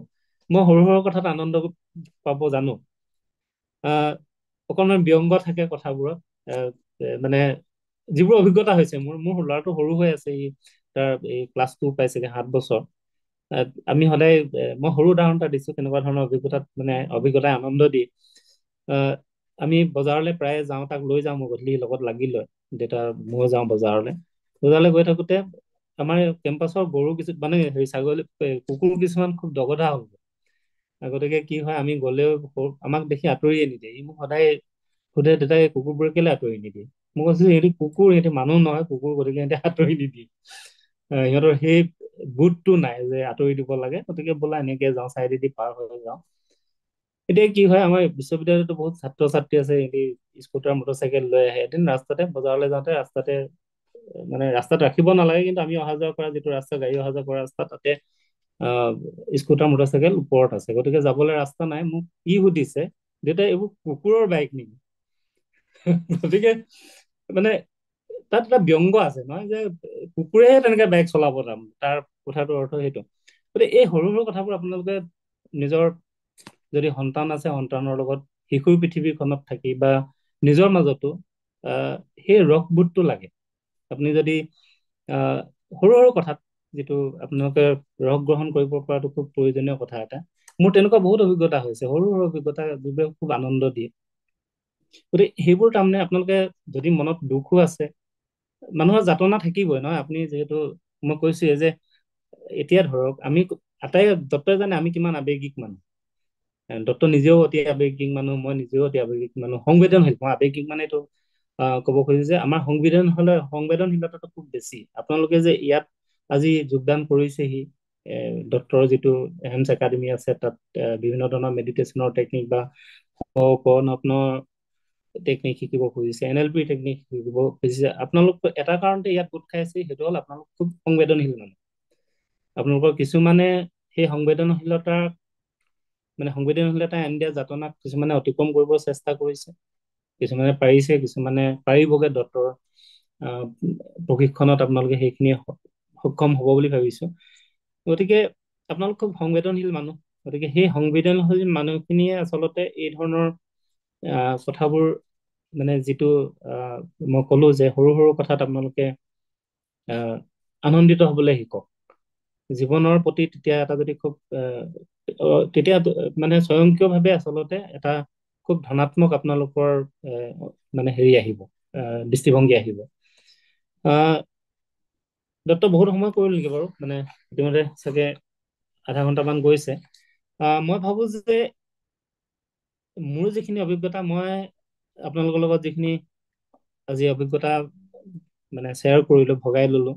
মই সৰু সৰু কথাত আনন্দ পাব জানো। আহ অকণমান ব্যংগ থাকে কথাবোৰত, মানে যিবোৰ অভিজ্ঞতা হৈছে, মোৰ মোৰ ল'ৰাটো সৰু হৈ আছে, তাৰ এই ক্লাছ 2 পাইছেগে, 7 বছৰ। আমি সদায় মই সৰু উদাহৰণ এটা দিছো, কেনেকুৱা ধৰণৰ অভিজ্ঞতাত মানে অভিজ্ঞতাই আনন্দ দিয়ে। আহ, আমি বজাৰলৈ প্ৰায় যাওঁ, তাক লৈ যাওঁ, মই গধূলি লগত লাগি লয়, দেউতা ময়ো যাওঁ বজাৰলৈ। বজাৰলৈ গৈ থাকোতে আমাৰ কেম্পাছৰ গৰু কিছু মানে হেৰি ছাগলী কুকুৰ কিছুমান খুব দগধা হ'ল। গতিকে কি হয়, আমি গ'লেও আমাক দেখি আঁতৰিয়ে নিদিয়ে। ই মোক সদায় সোধে, দেউতাই কুকুৰবোৰে কেলে আঁতৰি নিদিয়ে। মই কৈছো সিহঁতি কুকুৰ, সিহঁতি মানুহ নহয় কুকুৰ, গতিকে সিহঁতে আঁতৰি নিদিয়ে। সিহঁতৰ সেই গোটটো নাই যে আঁতৰি দিব লাগে। গতিকে ব'লা এনেকে যাওঁ, চাইডেদি পাৰ হৈ যাওঁ। এতিয়া কি হয়, আমাৰ বিশ্ববিদ্যালয়তো বহুত ছাত্ৰ ছাত্ৰী আছে, সিহঁতি স্কুটাৰ মটৰচাইকেল লৈ আহে। এদিন ৰাস্তাতে বজাৰলৈ যাওঁতে ৰাস্তাতে মানে ৰাস্তাত ৰাখিব নালাগে, কিন্তু আমি অহা যোৱা কৰা যিটো ৰাস্তা, গাড়ী অহা যোৱা কৰা ৰাস্তা, তাতে আহ স্কুটাৰ মটৰচাইকেল ওপৰত আছে। গতিকে যাবলৈ ৰাস্তা নাই, মোক ই সুধিছে, দেউতাই এইবোৰ কুকুৰৰ বাইক নেকি? গতিকে মানে তাত এটা ব্যংগ আছে নহয়, যে কুকুৰেহে তেনেকে বাইক চলাব তাৰ কথাটোৰ অৰ্থ সেইটো। গতিকে এই সৰু সৰু কথাবোৰ আপোনালোকে নিজৰ যদি সন্তান আছে, সন্তানৰ লগত শিশুৰ পৃথিৱীখনত থাকি বা নিজৰ মাজতো আহ সেই ৰসবোধটো লাগে। আপুনি যদি আহ সৰু সৰু কথাত, যিটো আপোনালোকে ৰস গ্ৰহণ কৰিব পৰাটো খুব প্ৰয়োজনীয় কথা এটা। মোৰ তেনেকুৱা বহুত অভিজ্ঞতা হৈছে, সৰু সৰু অভিজ্ঞতা, যিবোৰে খুব আনন্দ দিয়ে। গতিকে সেইবোৰ তাৰমানে আপোনালোকে, যদি মনত দুখো আছে, মানুহৰ যাতনা থাকিবই নহয়। আপুনি যিহেতু মই কৈছোৱে যে এতিয়া ধৰক আমি আটাই দত্তই জানে আমি কিমান আৱেগিক মানুহ। দত্ত নিজেও অতি আৱেগিক মানুহ, মই নিজেও অতি আৱেগিক মানুহ, সংবেদনশীল। মই আৱেগিক মানে এইটো ক'ব খুজিছো যে আমাৰ সংবেদনশীলতাটো খুব বেছি। আপোনালোকে যে ইয়াত আজি যোগদান কৰিছেহি, ডক্টৰৰ যিটো এহেমছ একাডেমি আছে, তাত বিভিন্ন ধৰণৰ মেডিটেশ্যনৰ টেকনিক বা টেকনিক শিকিব খুজিছে, NLP টেকনিক শিকিব খুজিছে। আপোনালোক এটা কাৰণতে ইয়াত গোট খাইছে, সেইটো হ'ল আপোনালোক খুব সংবেদনশীল মানুহ। আপোনালোকৰ কিছুমানে সেই সংবেদনশীলতা আনি দিয়া যাতনাক কিছুমানে অতিক্ৰম কৰিব চেষ্টা কৰিছে, কিছুমানে পাৰিছে, কিছুমানে পাৰিবগে। ডক্টৰ প্ৰশিক্ষণত আপোনালোকে সেইখিনি সক্ষম হ'ব বুলি ভাবিছো। গতিকে আপোনালোক খুব সংবেদনশীল মানুহ। গতিকে সেই সংবেদনশীল মানুহখিনিয়ে আচলতে এই ধৰণৰ কথাবোৰ, মানে যিটো মই ক'লো যে সৰু সৰু কথাত আপোনালোকে আনন্দিত হ'বলৈ শিকক জীৱনৰ প্ৰতি। তেতিয়া এটা যদি খুব তেতিয়া মানে স্বয়ংক্ৰিয়ভাৱে আচলতে এটা খুব ধনাত্মক আপোনালোকৰ মানে হেৰি আহিব, দৃষ্টিভংগী আহিব। দত্ত বহুত সময় কৰিল নেকি বাৰু? মানে ইতিমধ্যে চাগে আধা ঘন্টামান গৈছে। মই ভাবো যে মোৰ যিখিনি অভিজ্ঞতা, মই আপোনালোকৰ লগত যিখিনি আজি অভিজ্ঞতা মানে শ্বেয়াৰ কৰিলো, ভগাই ললো,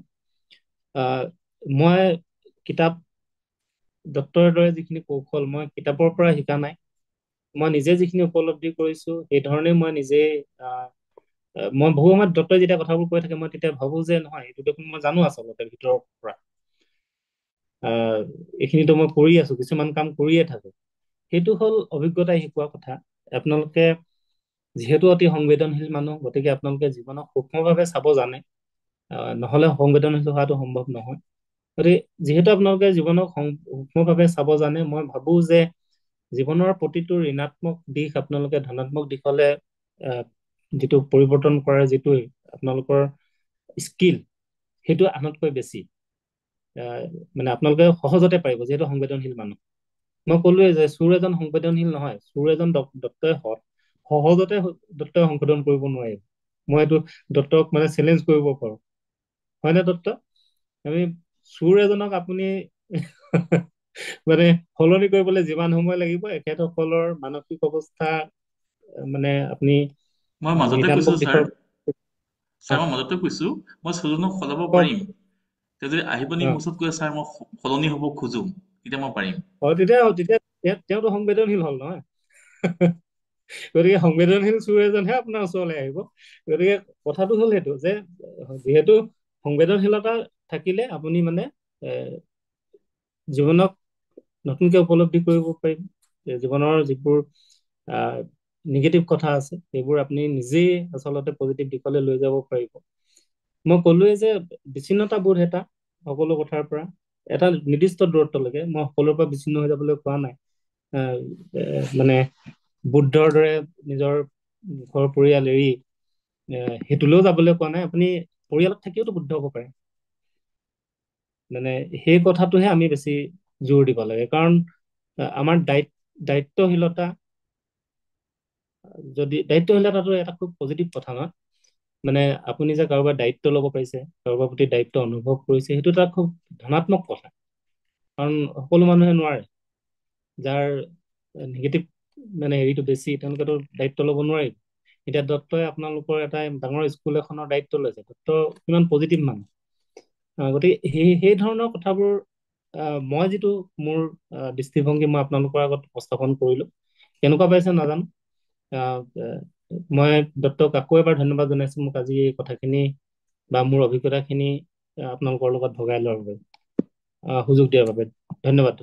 মই কিতাপ, ডক্টৰৰ দৰে যিখিনি কৌশল মই কিতাপৰ পৰা শিকা নাই। মই নিজে যিখিনি উপলব্ধি কৰিছো, সেই ধৰণে মই নিজে মই বহু সময়ত ডক্টৰে যেতিয়া কথাবোৰ কৈ থাকে, মই তেতিয়া ভাবো যে নহয়, এইটো দেখোন মই জানো আচলতে ভিতৰৰ পৰা। এইখিনিতো মই কৰি আছো, কিছুমান কাম কৰিয়ে থাকো। সেইটো হ'ল অভিজ্ঞতাই শিকোৱা কথা। আপোনালোকে যিহেতু অতি সংবেদনশীল মানুহ, গতিকে আপোনালোকে জীৱনক সূক্ষ্মভাৱে চাব জানে, নহলে সংবেদনশীল হোৱাটো সম্ভৱ নহয়। গতিকে যিহেতু আপোনালোকে জীৱনক সূক্ষ্মভাৱে চাব জানে, মই ভাবো যে জীৱনৰ প্ৰতিটো ঋণাত্মক দিশ আপোনালোকে ধনাত্মক দিশলে যিটো পৰিৱৰ্তন কৰাৰ যিটো আপোনালোকৰ স্কিল, সেইটো আনতকৈ বেছি। মানে আপোনালোকে সহজতে পাৰিব, যিহেতু সংবেদনশীল মানুহ। মই ক'লোৱে যে চোৰ এজন সংবেদনশীল নহয়, চোৰ এজন ডক্টৰে সহজতে ডক্টৰে সংশোধন কৰিব নোৱাৰিব। মই এইটো ডক্টৰক মানে চেলেঞ্জ কৰিব পাৰো, হয়নে দত্ত? আমি চোৰ এজনক আপুনি মানে সলনি কৰিবলৈ যিমান সময় লাগিব, এখেতসকলৰ মানসিক অৱস্থা মানে আপুনি মই মাজতে কৈছো ঋণাত্মক ছাৰ, দিশৰ ছাৰ মই মাজতে কৈছো মই চুৰজনক সলাব কওক। পাৰিম। তেওঁ যদি আহি পিনি মোৰ ওচৰত কৈ, ছাৰ মই সলনি হ'ব খোজো, তেতিয়া মই পাৰিম। তেতিয়া তেওঁতো সংবেদনশীল হ'ল নহয়। গতিকে সংবেদনশীল চোৰ এজনহে আপোনাৰ ওচৰলৈ আহিব। গতিকে কথাটো হ'ল সেইটো যে যিহেতু সংবেদনশীলতা থাকিলে আপুনি মানে এ, জীৱনক নতুনকে উপলব্ধি কৰিব পাৰিম। জীৱনৰ যিবোৰ নিগেটিভ কথা আছে সেইবোৰ আপুনি নিজেই আচলতে পজিটিভ দিশলৈ লৈ যাব পাৰিব। মই ক'লোৱে যে বিচ্ছিন্নতাবোধ এটা সকলো কথাৰ পৰা এটা নিৰ্দিষ্ট দূৰত্বলৈকে, মই সকলোৰে পৰা বিচ্ছিন্ন হৈ যাবলৈ কোৱা নাই। মানে বুদ্ধৰ দৰে নিজৰ ঘৰ পৰিয়াল এৰি সেইটোলৈও যাবলৈ কোৱা নাই। আপুনি পৰিয়ালত থাকিওতো বুদ্ধ হ'ব পাৰে। মানে সেই কথাটোহে আমি বেছি জোৰ দিব লাগে, কাৰণ আমাৰ দায়িত্বশীলতা, যদি দায়িত্বশীলতাটো এটা খুব পজিটিভ কথা ন। মানে আপুনি যে কাৰোবাৰ দায়িত্ব ল'ব পাৰিছে, কাৰোবাৰ প্ৰতি দায়িত্ব অনুভৱ কৰিছে, সেইটো এটা খুব ধনাত্মক কথা। কাৰণ সকলো মানুহে নোৱাৰে, যাৰ নিগেটিভ মানে হেৰিটো বেছি, তেওঁলোকেতো দায়িত্ব ল'ব নোৱাৰিব। এতিয়া দত্তই আপোনালোকৰ এটা ডাঙৰ স্কুল এখনৰ দায়িত্ব লৈছে, দত্ত কিমান পজিটিভ মানুহ। গতিকে সেই ধৰণৰ কথাবোৰ মই যিটো মোৰ দৃষ্টিভংগী মই আপোনালোকৰ আগত উপস্থাপন কৰিলো, কেনেকুৱা পাইছে নাজানো। আহ, আহ, মই দত্তক আকৌ এবাৰ ধন্যবাদ জনাইছো মোক আজি এই কথাখিনি বা মোৰ অভিজ্ঞতাখিনি আপোনালোকৰ লগত ভগাই লোৱাৰ বাবে, সুযোগ দিয়াৰ বাবে ধন্যবাদ।